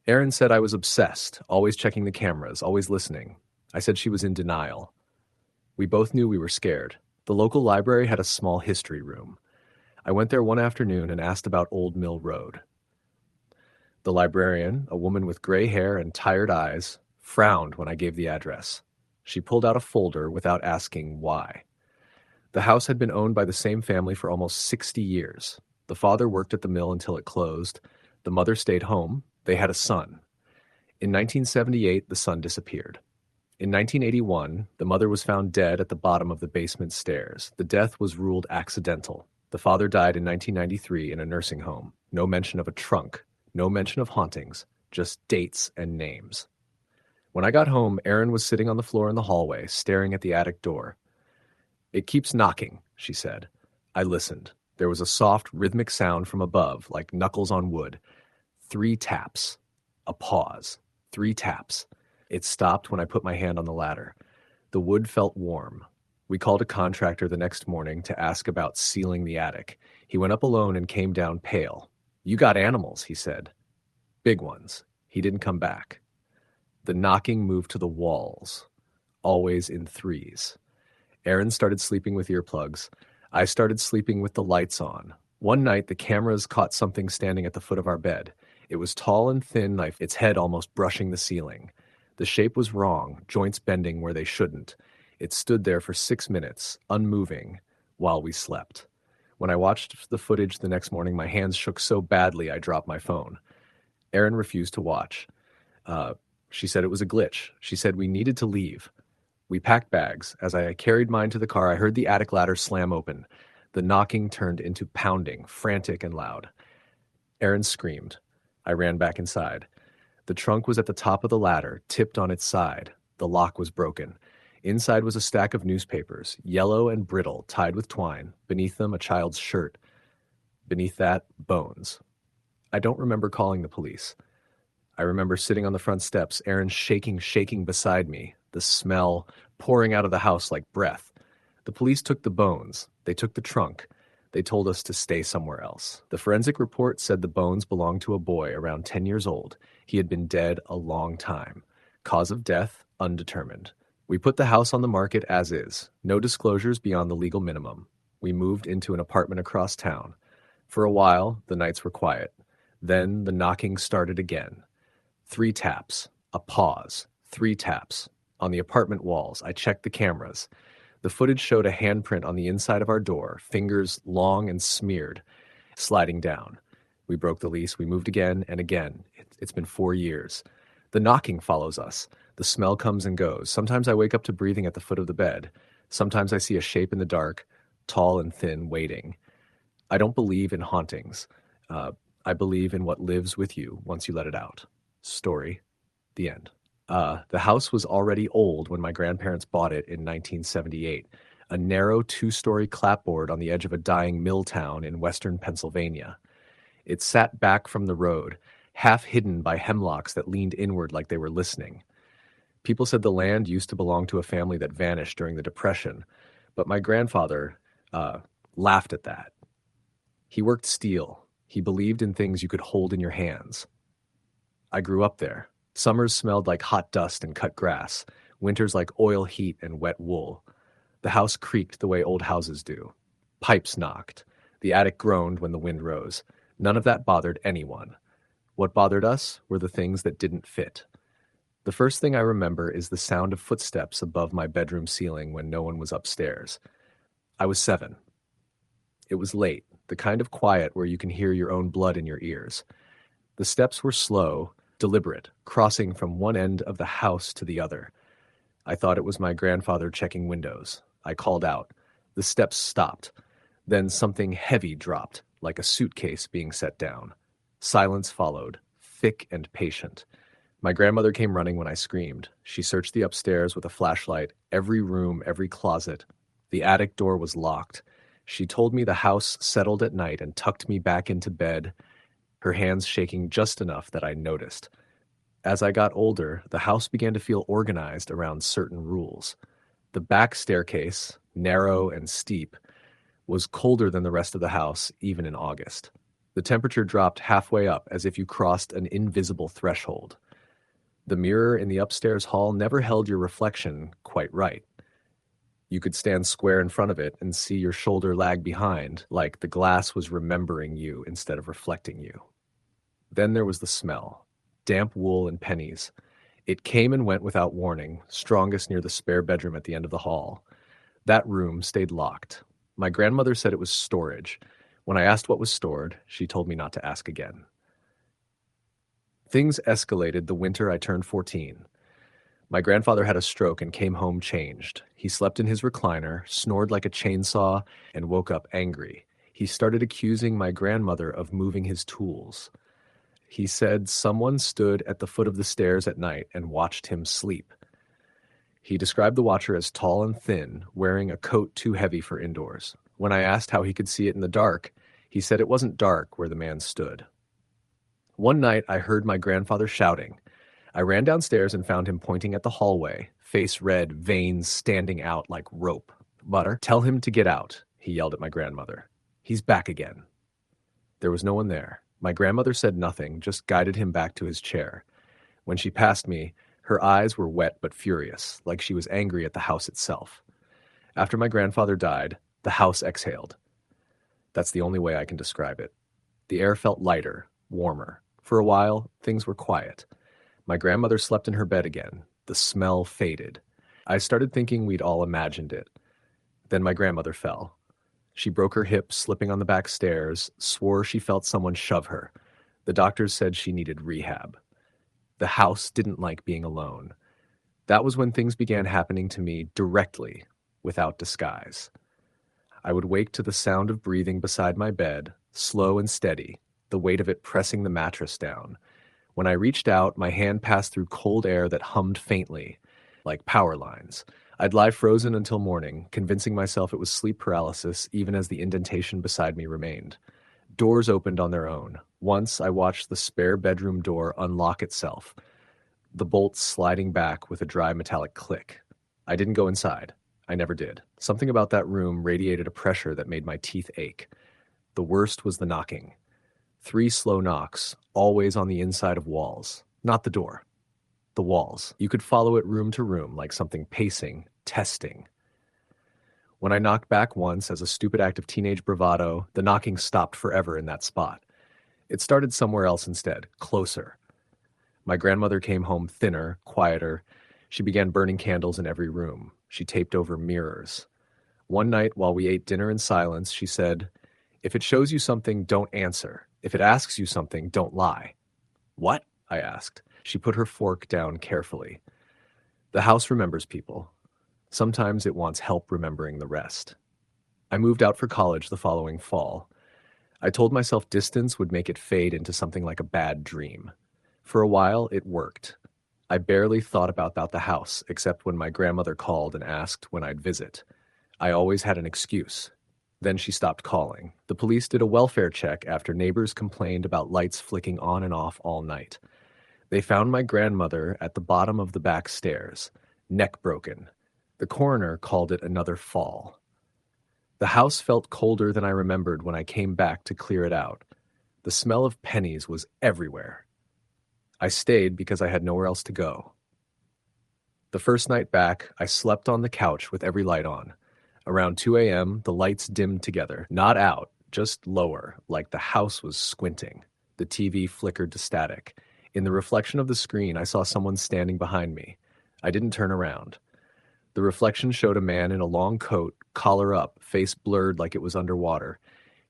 Erin said I was obsessed, always checking the cameras, always listening. I said she was in denial. We both knew we were scared. The local library had a small history room. I went there one afternoon and asked about Old Mill Road. The librarian, a woman with gray hair and tired eyes, frowned when I gave the address. She pulled out a folder without asking why. The house had been owned by the same family for almost 60 years. The father worked at the mill until it closed. The mother stayed home. They had a son. In 1978, the son disappeared. In 1981, the mother was found dead at the bottom of the basement stairs. The death was ruled accidental. The father died in 1993 in a nursing home. No mention of a trunk, no mention of hauntings, just dates and names. When I got home, Erin was sitting on the floor in the hallway, staring at the attic door. "It keeps knocking," she said. I listened. There was a soft, rhythmic sound from above, like knuckles on wood. 3 taps. A pause. 3 taps. It stopped when I put my hand on the ladder. The wood felt warm. We called a contractor the next morning to ask about sealing the attic. He went up alone and came down pale. "You got animals," he said. "Big ones." He didn't come back. The knocking moved to the walls, always in 3s. Erin started sleeping with earplugs. I started sleeping with the lights on. One night, the cameras caught something standing at the foot of our bed. It was tall and thin, its head almost brushing the ceiling. The shape was wrong, joints bending where they shouldn't. It stood there for 6 minutes, unmoving, while we slept. When I watched the footage the next morning, my hands shook so badly I dropped my phone. Erin refused to watch. She said it was a glitch. She said we needed to leave. We packed bags. As I carried mine to the car, I heard the attic ladder slam open. The knocking turned into pounding, frantic and loud. Erin screamed. I ran back inside. The trunk was at the top of the ladder, tipped on its side. The lock was broken. Inside was a stack of newspapers, yellow and brittle, tied with twine. Beneath them, a child's shirt. Beneath that, bones. I don't remember calling the police. I remember sitting on the front steps, Erin shaking beside me, the smell pouring out of the house like breath. The police took the bones. They took the trunk. They told us to stay somewhere else. The forensic report said the bones belonged to a boy around 10 years old. He had been dead a long time. Cause of death, undetermined. We put the house on the market as is. No disclosures beyond the legal minimum. We moved into an apartment across town. For a while, the nights were quiet. Then the knocking started again. 3 taps. A pause. 3 taps. On the apartment walls, I checked the cameras. The footage showed a handprint on the inside of our door, fingers long and smeared, sliding down. We broke the lease. We moved again and again. It's been 4 years. The knocking follows us. The smell comes and goes. Sometimes I wake up to breathing at the foot of the bed. Sometimes I see a shape in the dark, tall and thin, waiting. I don't believe in hauntings. I believe in what lives with you once you let it out. Story. The end. The house was already old when my grandparents bought it in 1978, a narrow 2-story clapboard on the edge of a dying mill town in western Pennsylvania. It sat back from the road, half hidden by hemlocks that leaned inward like they were listening. People said the land used to belong to a family that vanished during the Depression, but my grandfather laughed at that. He worked steel. He believed in things you could hold in your hands. I grew up there. Summers smelled like hot dust and cut grass, winters like oil heat and wet wool. The house creaked the way old houses do. Pipes knocked. The attic groaned when the wind rose. None of that bothered anyone. What bothered us were the things that didn't fit. The first thing I remember is the sound of footsteps above my bedroom ceiling when no one was upstairs. I was 7. It was late, the kind of quiet where you can hear your own blood in your ears. The steps were slow, deliberate, crossing from one end of the house to the other. I thought it was my grandfather checking windows. I called out. The steps stopped. Then something heavy dropped, like a suitcase being set down. Silence followed, thick and patient. My grandmother came running when I screamed. She searched the upstairs with a flashlight, every room, every closet. The attic door was locked. She told me the house settled at night and tucked me back into bed, her hands shaking just enough that I noticed. As I got older, the house began to feel organized around certain rules. The back staircase, narrow and steep, was colder than the rest of the house, even in August. The temperature dropped halfway up as if you crossed an invisible threshold. The mirror in the upstairs hall never held your reflection quite right. You could stand square in front of it and see your shoulder lag behind, like the glass was remembering you instead of reflecting you. Then there was the smell. Damp wool and pennies. It came and went without warning, strongest near the spare bedroom at the end of the hall. That room stayed locked. My grandmother said it was storage. When I asked what was stored, she told me not to ask again. Things escalated the winter I turned 14. My grandfather had a stroke and came home changed. He slept in his recliner, snored like a chainsaw, and woke up angry. He started accusing my grandmother of moving his tools. He said someone stood at the foot of the stairs at night and watched him sleep. He described the watcher as tall and thin, wearing a coat too heavy for indoors. When I asked how he could see it in the dark, he said it wasn't dark where the man stood. One night I heard my grandfather shouting. I ran downstairs and found him pointing at the hallway, face red, veins standing out like rope. "Butter, tell him to get out," he yelled at my grandmother. "He's back again." There was no one there. My grandmother said nothing, just guided him back to his chair. When she passed me, her eyes were wet but furious, like she was angry at the house itself. After my grandfather died, the house exhaled. That's the only way I can describe it. The air felt lighter, warmer. For a while, things were quiet. My grandmother slept in her bed again. The smell faded. I started thinking we'd all imagined it. Then my grandmother fell. She broke her hip slipping on the back stairs, swore she felt someone shove her. The doctors said she needed rehab. The house didn't like being alone. That was when things began happening to me directly, without disguise. I would wake to the sound of breathing beside my bed, slow and steady, the weight of it pressing the mattress down. When I reached out, my hand passed through cold air that hummed faintly, like power lines. I'd lie frozen until morning, convincing myself it was sleep paralysis even as the indentation beside me remained. Doors opened on their own. Once I watched the spare bedroom door unlock itself, the bolts sliding back with a dry metallic click. I didn't go inside. I never did. Something about that room radiated a pressure that made my teeth ache. The worst was the knocking. 3 slow knocks, always on the inside of walls. Not the door. The walls. You could follow it room to room like something pacing, testing. When I knocked back once as a stupid act of teenage bravado, the knocking stopped forever in that spot. It started somewhere else instead, closer. My grandmother came home thinner, quieter. She began burning candles in every room. She taped over mirrors. One night, while we ate dinner in silence, she said, "If it shows you something, don't answer. If it asks you something, don't lie." "What?" I asked. She put her fork down carefully. The house remembers people. Sometimes it wants help remembering the rest. I moved out for college the following fall. I told myself distance would make it fade into something like a bad dream. For a while, it worked. I barely thought about the house, except when my grandmother called and asked when I'd visit. I always had an excuse. Then she stopped calling. The police did a welfare check after neighbors complained about lights flicking on and off all night. They found my grandmother at the bottom of the back stairs, neck broken. The coroner called it another fall. The house felt colder than I remembered when I came back to clear it out. The smell of pennies was everywhere. I stayed because I had nowhere else to go. The first night back, I slept on the couch with every light on. Around 2 a.m., the lights dimmed together, not out, just lower, like the house was squinting. The TV flickered to static. In the reflection of the screen, I saw someone standing behind me. I didn't turn around. The reflection showed a man in a long coat, collar up, face blurred like it was underwater.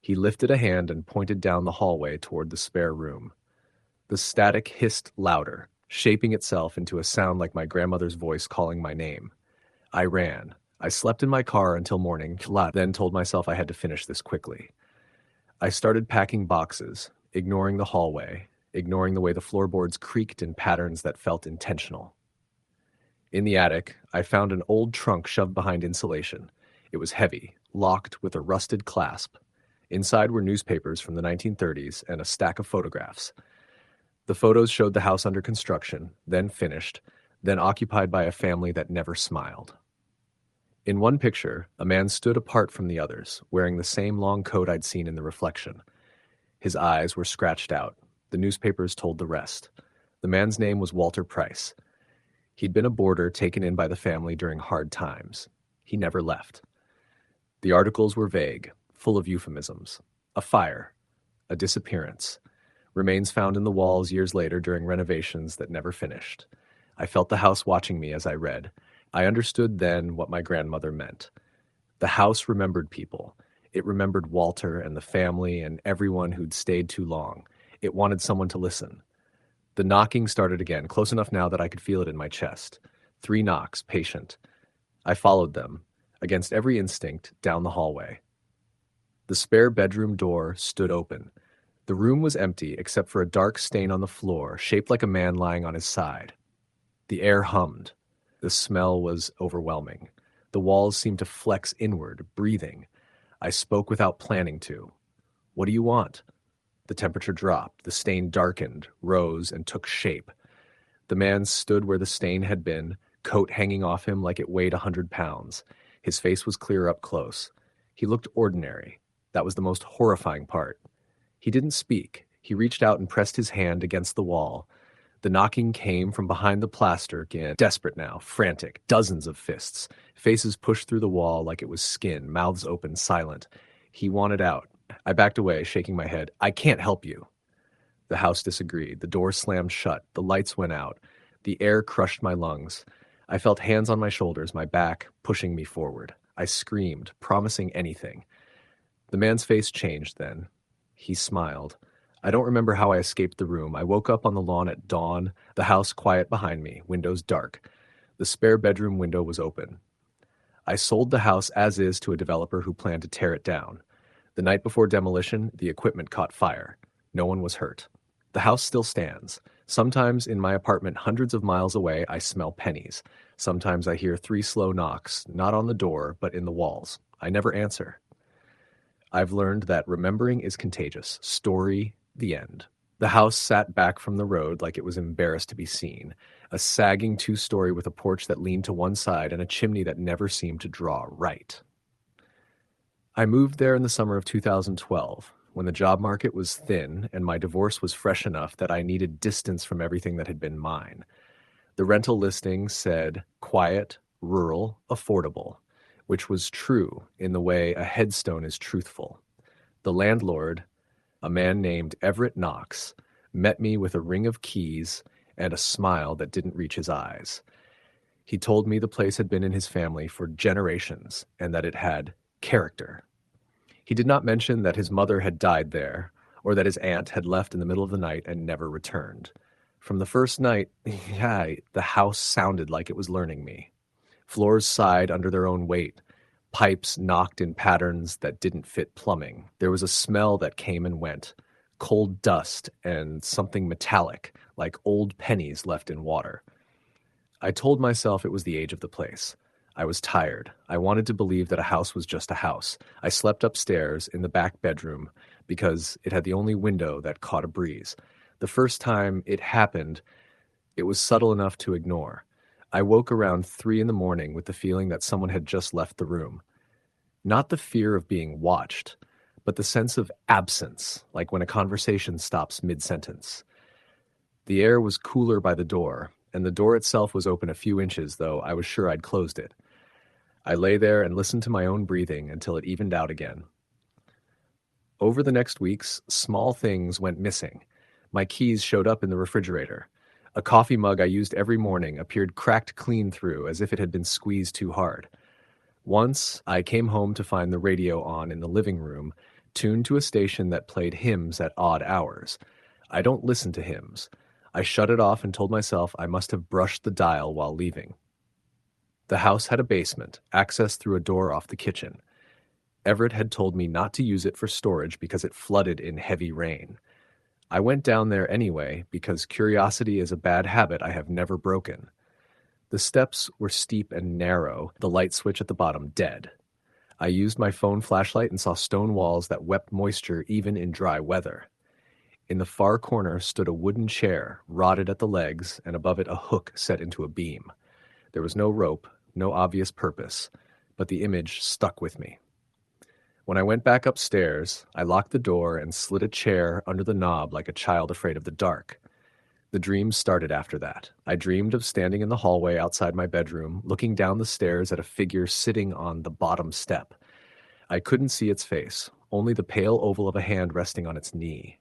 He lifted a hand and pointed down the hallway toward the spare room. The static hissed louder, shaping itself into a sound like my grandmother's voice calling my name. I ran. I slept in my car until morning, then told myself I had to finish this quickly. I started packing boxes, ignoring the hallway, ignoring the way the floorboards creaked in patterns that felt intentional. In the attic, I found an old trunk shoved behind insulation. It was heavy, locked with a rusted clasp. Inside were newspapers from the 1930s and a stack of photographs. The photos showed the house under construction, then finished, then occupied by a family that never smiled. In one picture, a man stood apart from the others, wearing the same long coat I'd seen in the reflection. His eyes were scratched out. The newspapers told the rest. The man's name was Walter Price. He'd been a boarder taken in by the family during hard times. He never left. The articles were vague, full of euphemisms. A fire. A disappearance. Remains found in the walls years later during renovations that never finished. I felt the house watching me as I read. I understood then what my grandmother meant. The house remembered people. It remembered Walter and the family and everyone who'd stayed too long. It wanted someone to listen. The knocking started again, close enough now that I could feel it in my chest. 3 knocks, patient. I followed them, against every instinct, down the hallway. The spare bedroom door stood open. The room was empty except for a dark stain on the floor, shaped like a man lying on his side. The air hummed. The smell was overwhelming. The walls seemed to flex inward, breathing. I spoke without planning to. "What do you want?" The temperature dropped. The stain darkened, rose, and took shape. The man stood where the stain had been, coat hanging off him like it weighed 100 pounds. His face was clear up close. He looked ordinary. That was the most horrifying part. He didn't speak. He reached out and pressed his hand against the wall. The knocking came from behind the plaster again, desperate now, frantic, dozens of fists. Faces pushed through the wall like it was skin, mouths open, silent. He wanted out. I backed away, shaking my head. "I can't help you." The house disagreed. The door slammed shut. The lights went out. The air crushed my lungs. I felt hands on my shoulders, my back, pushing me forward. I screamed, promising anything. The man's face changed then. He smiled. I don't remember how I escaped the room. I woke up on the lawn at dawn, the house quiet behind me, windows dark. The spare bedroom window was open. I sold the house as is to a developer who planned to tear it down. The night before demolition, the equipment caught fire. No one was hurt. The house still stands. Sometimes in my apartment hundreds of miles away, I smell pennies. Sometimes I hear 3 slow knocks, not on the door, but in the walls. I never answer. I've learned that remembering is contagious. Story, the end. The house sat back from the road like it was embarrassed to be seen. a sagging two-story with a porch that leaned to one side and a chimney that never seemed to draw right. I moved there in the summer of 2012, when the job market was thin and my divorce was fresh enough that I needed distance from everything that had been mine. The rental listing said quiet, rural, affordable, which was true in the way a headstone is truthful. The landlord, a man named Everett Knox, met me with a ring of keys and a smile that didn't reach his eyes. He told me the place had been in his family for generations and that it had character. He did not mention that his mother had died there or that his aunt had left in the middle of the night and never returned. From the first night, the house sounded like it was learning me. Floors sighed under their own weight. Pipes knocked in patterns that didn't fit plumbing. There was a smell that came and went, cold dust and something metallic, like old pennies left in water. I told myself it was the age of the place. I was tired. I wanted to believe that a house was just a house. I slept upstairs in the back bedroom because it had the only window that caught a breeze. The first time it happened, it was subtle enough to ignore. I woke around 3 a.m. with the feeling that someone had just left the room. Not the fear of being watched, but the sense of absence, like when a conversation stops mid-sentence. The air was cooler by the door, and the door itself was open a few inches, though I was sure I'd closed it. I lay there and listened to my own breathing until it evened out again. Over the next weeks, small things went missing. My keys showed up in the refrigerator. A coffee mug I used every morning appeared cracked clean through, as if it had been squeezed too hard. Once, I came home to find the radio on in the living room, tuned to a station that played hymns at odd hours. I don't listen to hymns. I shut it off and told myself I must have brushed the dial while leaving. The house had a basement, access through a door off the kitchen. Everett had told me not to use it for storage because it flooded in heavy rain. I went down there anyway because curiosity is a bad habit I have never broken. The steps were steep and narrow, the light switch at the bottom dead. I used my phone flashlight and saw stone walls that wept moisture even in dry weather. In the far corner stood a wooden chair, rotted at the legs, and above it a hook set into a beam. There was no rope, no obvious purpose, but the image stuck with me. When I went back upstairs, I locked the door and slid a chair under the knob like a child afraid of the dark. The dream started after that. I dreamed of standing in the hallway outside my bedroom, looking down the stairs at a figure sitting on the bottom step. I couldn't see its face, only the pale oval of a hand resting on its knee.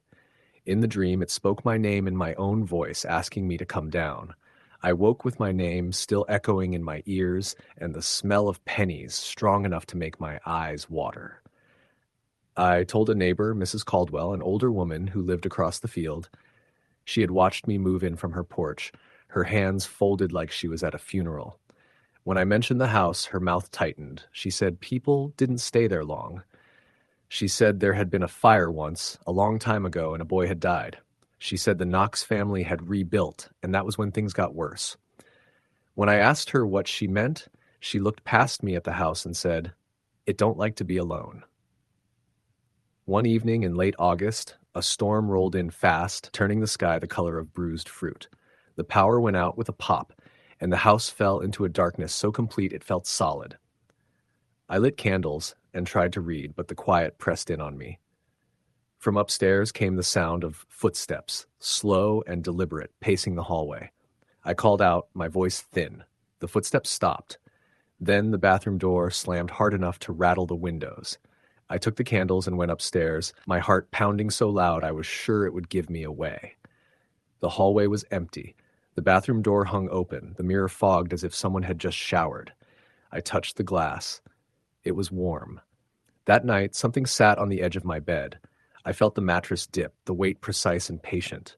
In the dream, it spoke my name in my own voice, asking me to come down. I woke with my name still echoing in my ears and the smell of pennies strong enough to make my eyes water. I told a neighbor, Mrs. Caldwell, an older woman who lived across the field. She had watched me move in from her porch, her hands folded like she was at a funeral. When I mentioned the house, her mouth tightened. She said people didn't stay there long. She said there had been a fire once, a long time ago, and a boy had died. She said the Knox family had rebuilt, and that was when things got worse. When I asked her what she meant, she looked past me at the house and said, "It don't like to be alone." One evening in late August, a storm rolled in fast, turning the sky the color of bruised fruit. The power went out with a pop, and the house fell into a darkness so complete it felt solid. I lit candles and tried to read, but the quiet pressed in on me. From upstairs came the sound of footsteps, slow and deliberate, pacing the hallway. I called out, my voice thin. The footsteps stopped. Then the bathroom door slammed hard enough to rattle the windows. I took the candles and went upstairs, my heart pounding so loud I was sure it would give me away. The hallway was empty. The bathroom door hung open, the mirror fogged as if someone had just showered. I touched the glass. It was warm. That night, something sat on the edge of my bed. I felt the mattress dip, the weight precise and patient.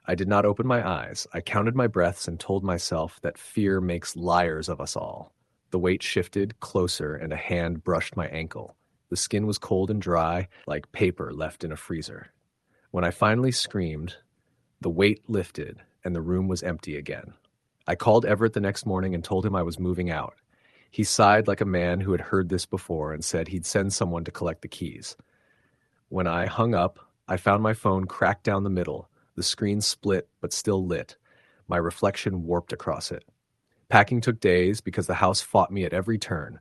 I did not open my eyes. I counted my breaths and told myself that fear makes liars of us all. The weight shifted, closer, and a hand brushed my ankle. The skin was cold and dry, like paper left in a freezer. When I finally screamed, the weight lifted, and the room was empty again. I called Everett the next morning and told him I was moving out. He sighed like a man who had heard this before and said he'd send someone to collect the keys. When I hung up, I found my phone cracked down the middle, the screen split but still lit. my reflection warped across it. Packing took days because the house fought me at every turn.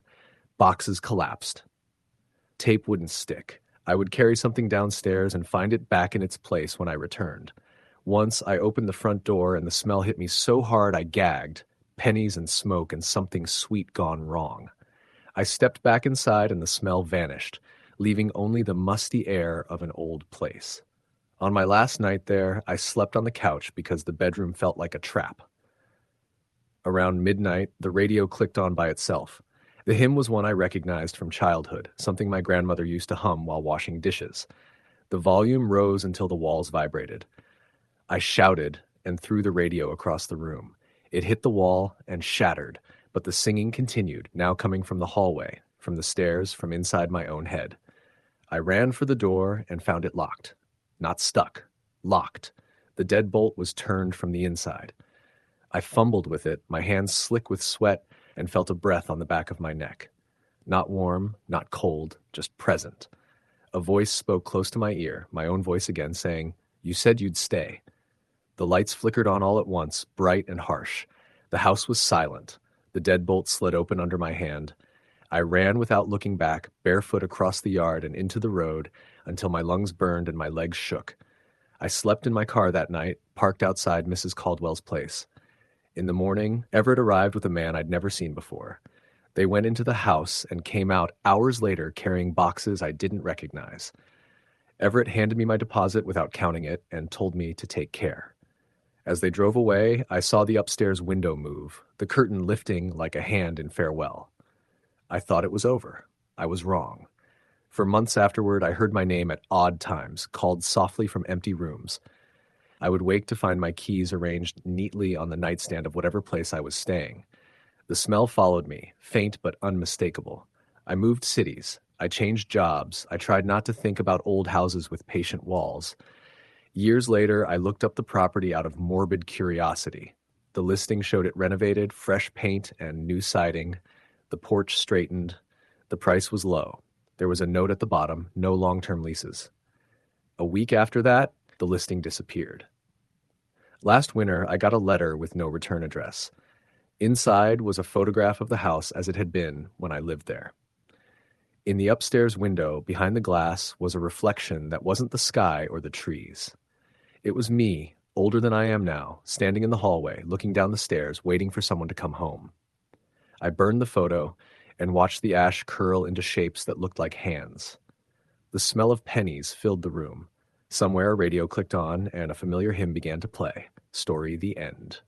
Boxes collapsed. Tape wouldn't stick. I would carry something downstairs and find it back in its place when I returned. Once I opened the front door and the smell hit me so hard I gagged. Pennies and smoke and something sweet gone wrong. I stepped back inside and the smell vanished, leaving only the musty air of an old place. On my last night there, I slept on the couch because the bedroom felt like a trap. Around midnight, the radio clicked on by itself. The hymn was one I recognized from childhood, something my grandmother used to hum while washing dishes. The volume rose until the walls vibrated. I shouted and threw the radio across the room. It hit the wall and shattered, but the singing continued, now coming from the hallway, from the stairs, from inside my own head. I ran for the door and found it locked. Not stuck, locked. The deadbolt was turned from the inside. I fumbled with it, my hands slick with sweat, and felt a breath on the back of my neck. Not warm, not cold, just present. A voice spoke close to my ear, my own voice again, saying, "You said you'd stay." The lights flickered on all at once, bright and harsh. The house was silent. The deadbolt slid open under my hand. I ran without looking back, barefoot across the yard and into the road until my lungs burned and my legs shook. I slept in my car that night, parked outside Mrs. Caldwell's place. In the morning, Everett arrived with a man I'd never seen before. They went into the house and came out hours later carrying boxes I didn't recognize. Everett handed me my deposit without counting it and told me to take care. As they drove away, I saw the upstairs window move, the curtain lifting like a hand in farewell. I thought it was over. I was wrong. For months afterward, I heard my name at odd times, called softly from empty rooms. I would wake to find my keys arranged neatly on the nightstand of whatever place I was staying. The smell followed me, faint but unmistakable. I moved cities. I changed jobs. I tried not to think about old houses with patient walls. Years later, I looked up the property out of morbid curiosity. The listing showed it renovated, fresh paint and new siding. The porch straightened. The price was low. There was a note at the bottom, no long-term leases. A week after that, the listing disappeared. Last winter, I got a letter with no return address. Inside was a photograph of the house as it had been when I lived there. In the upstairs window, behind the glass, was a reflection that wasn't the sky or the trees. It was me, older than I am now, standing in the hallway, looking down the stairs, waiting for someone to come home. I burned the photo and watched the ash curl into shapes that looked like hands. The smell of pennies filled the room. Somewhere a radio clicked on and a familiar hymn began to play. Story the end.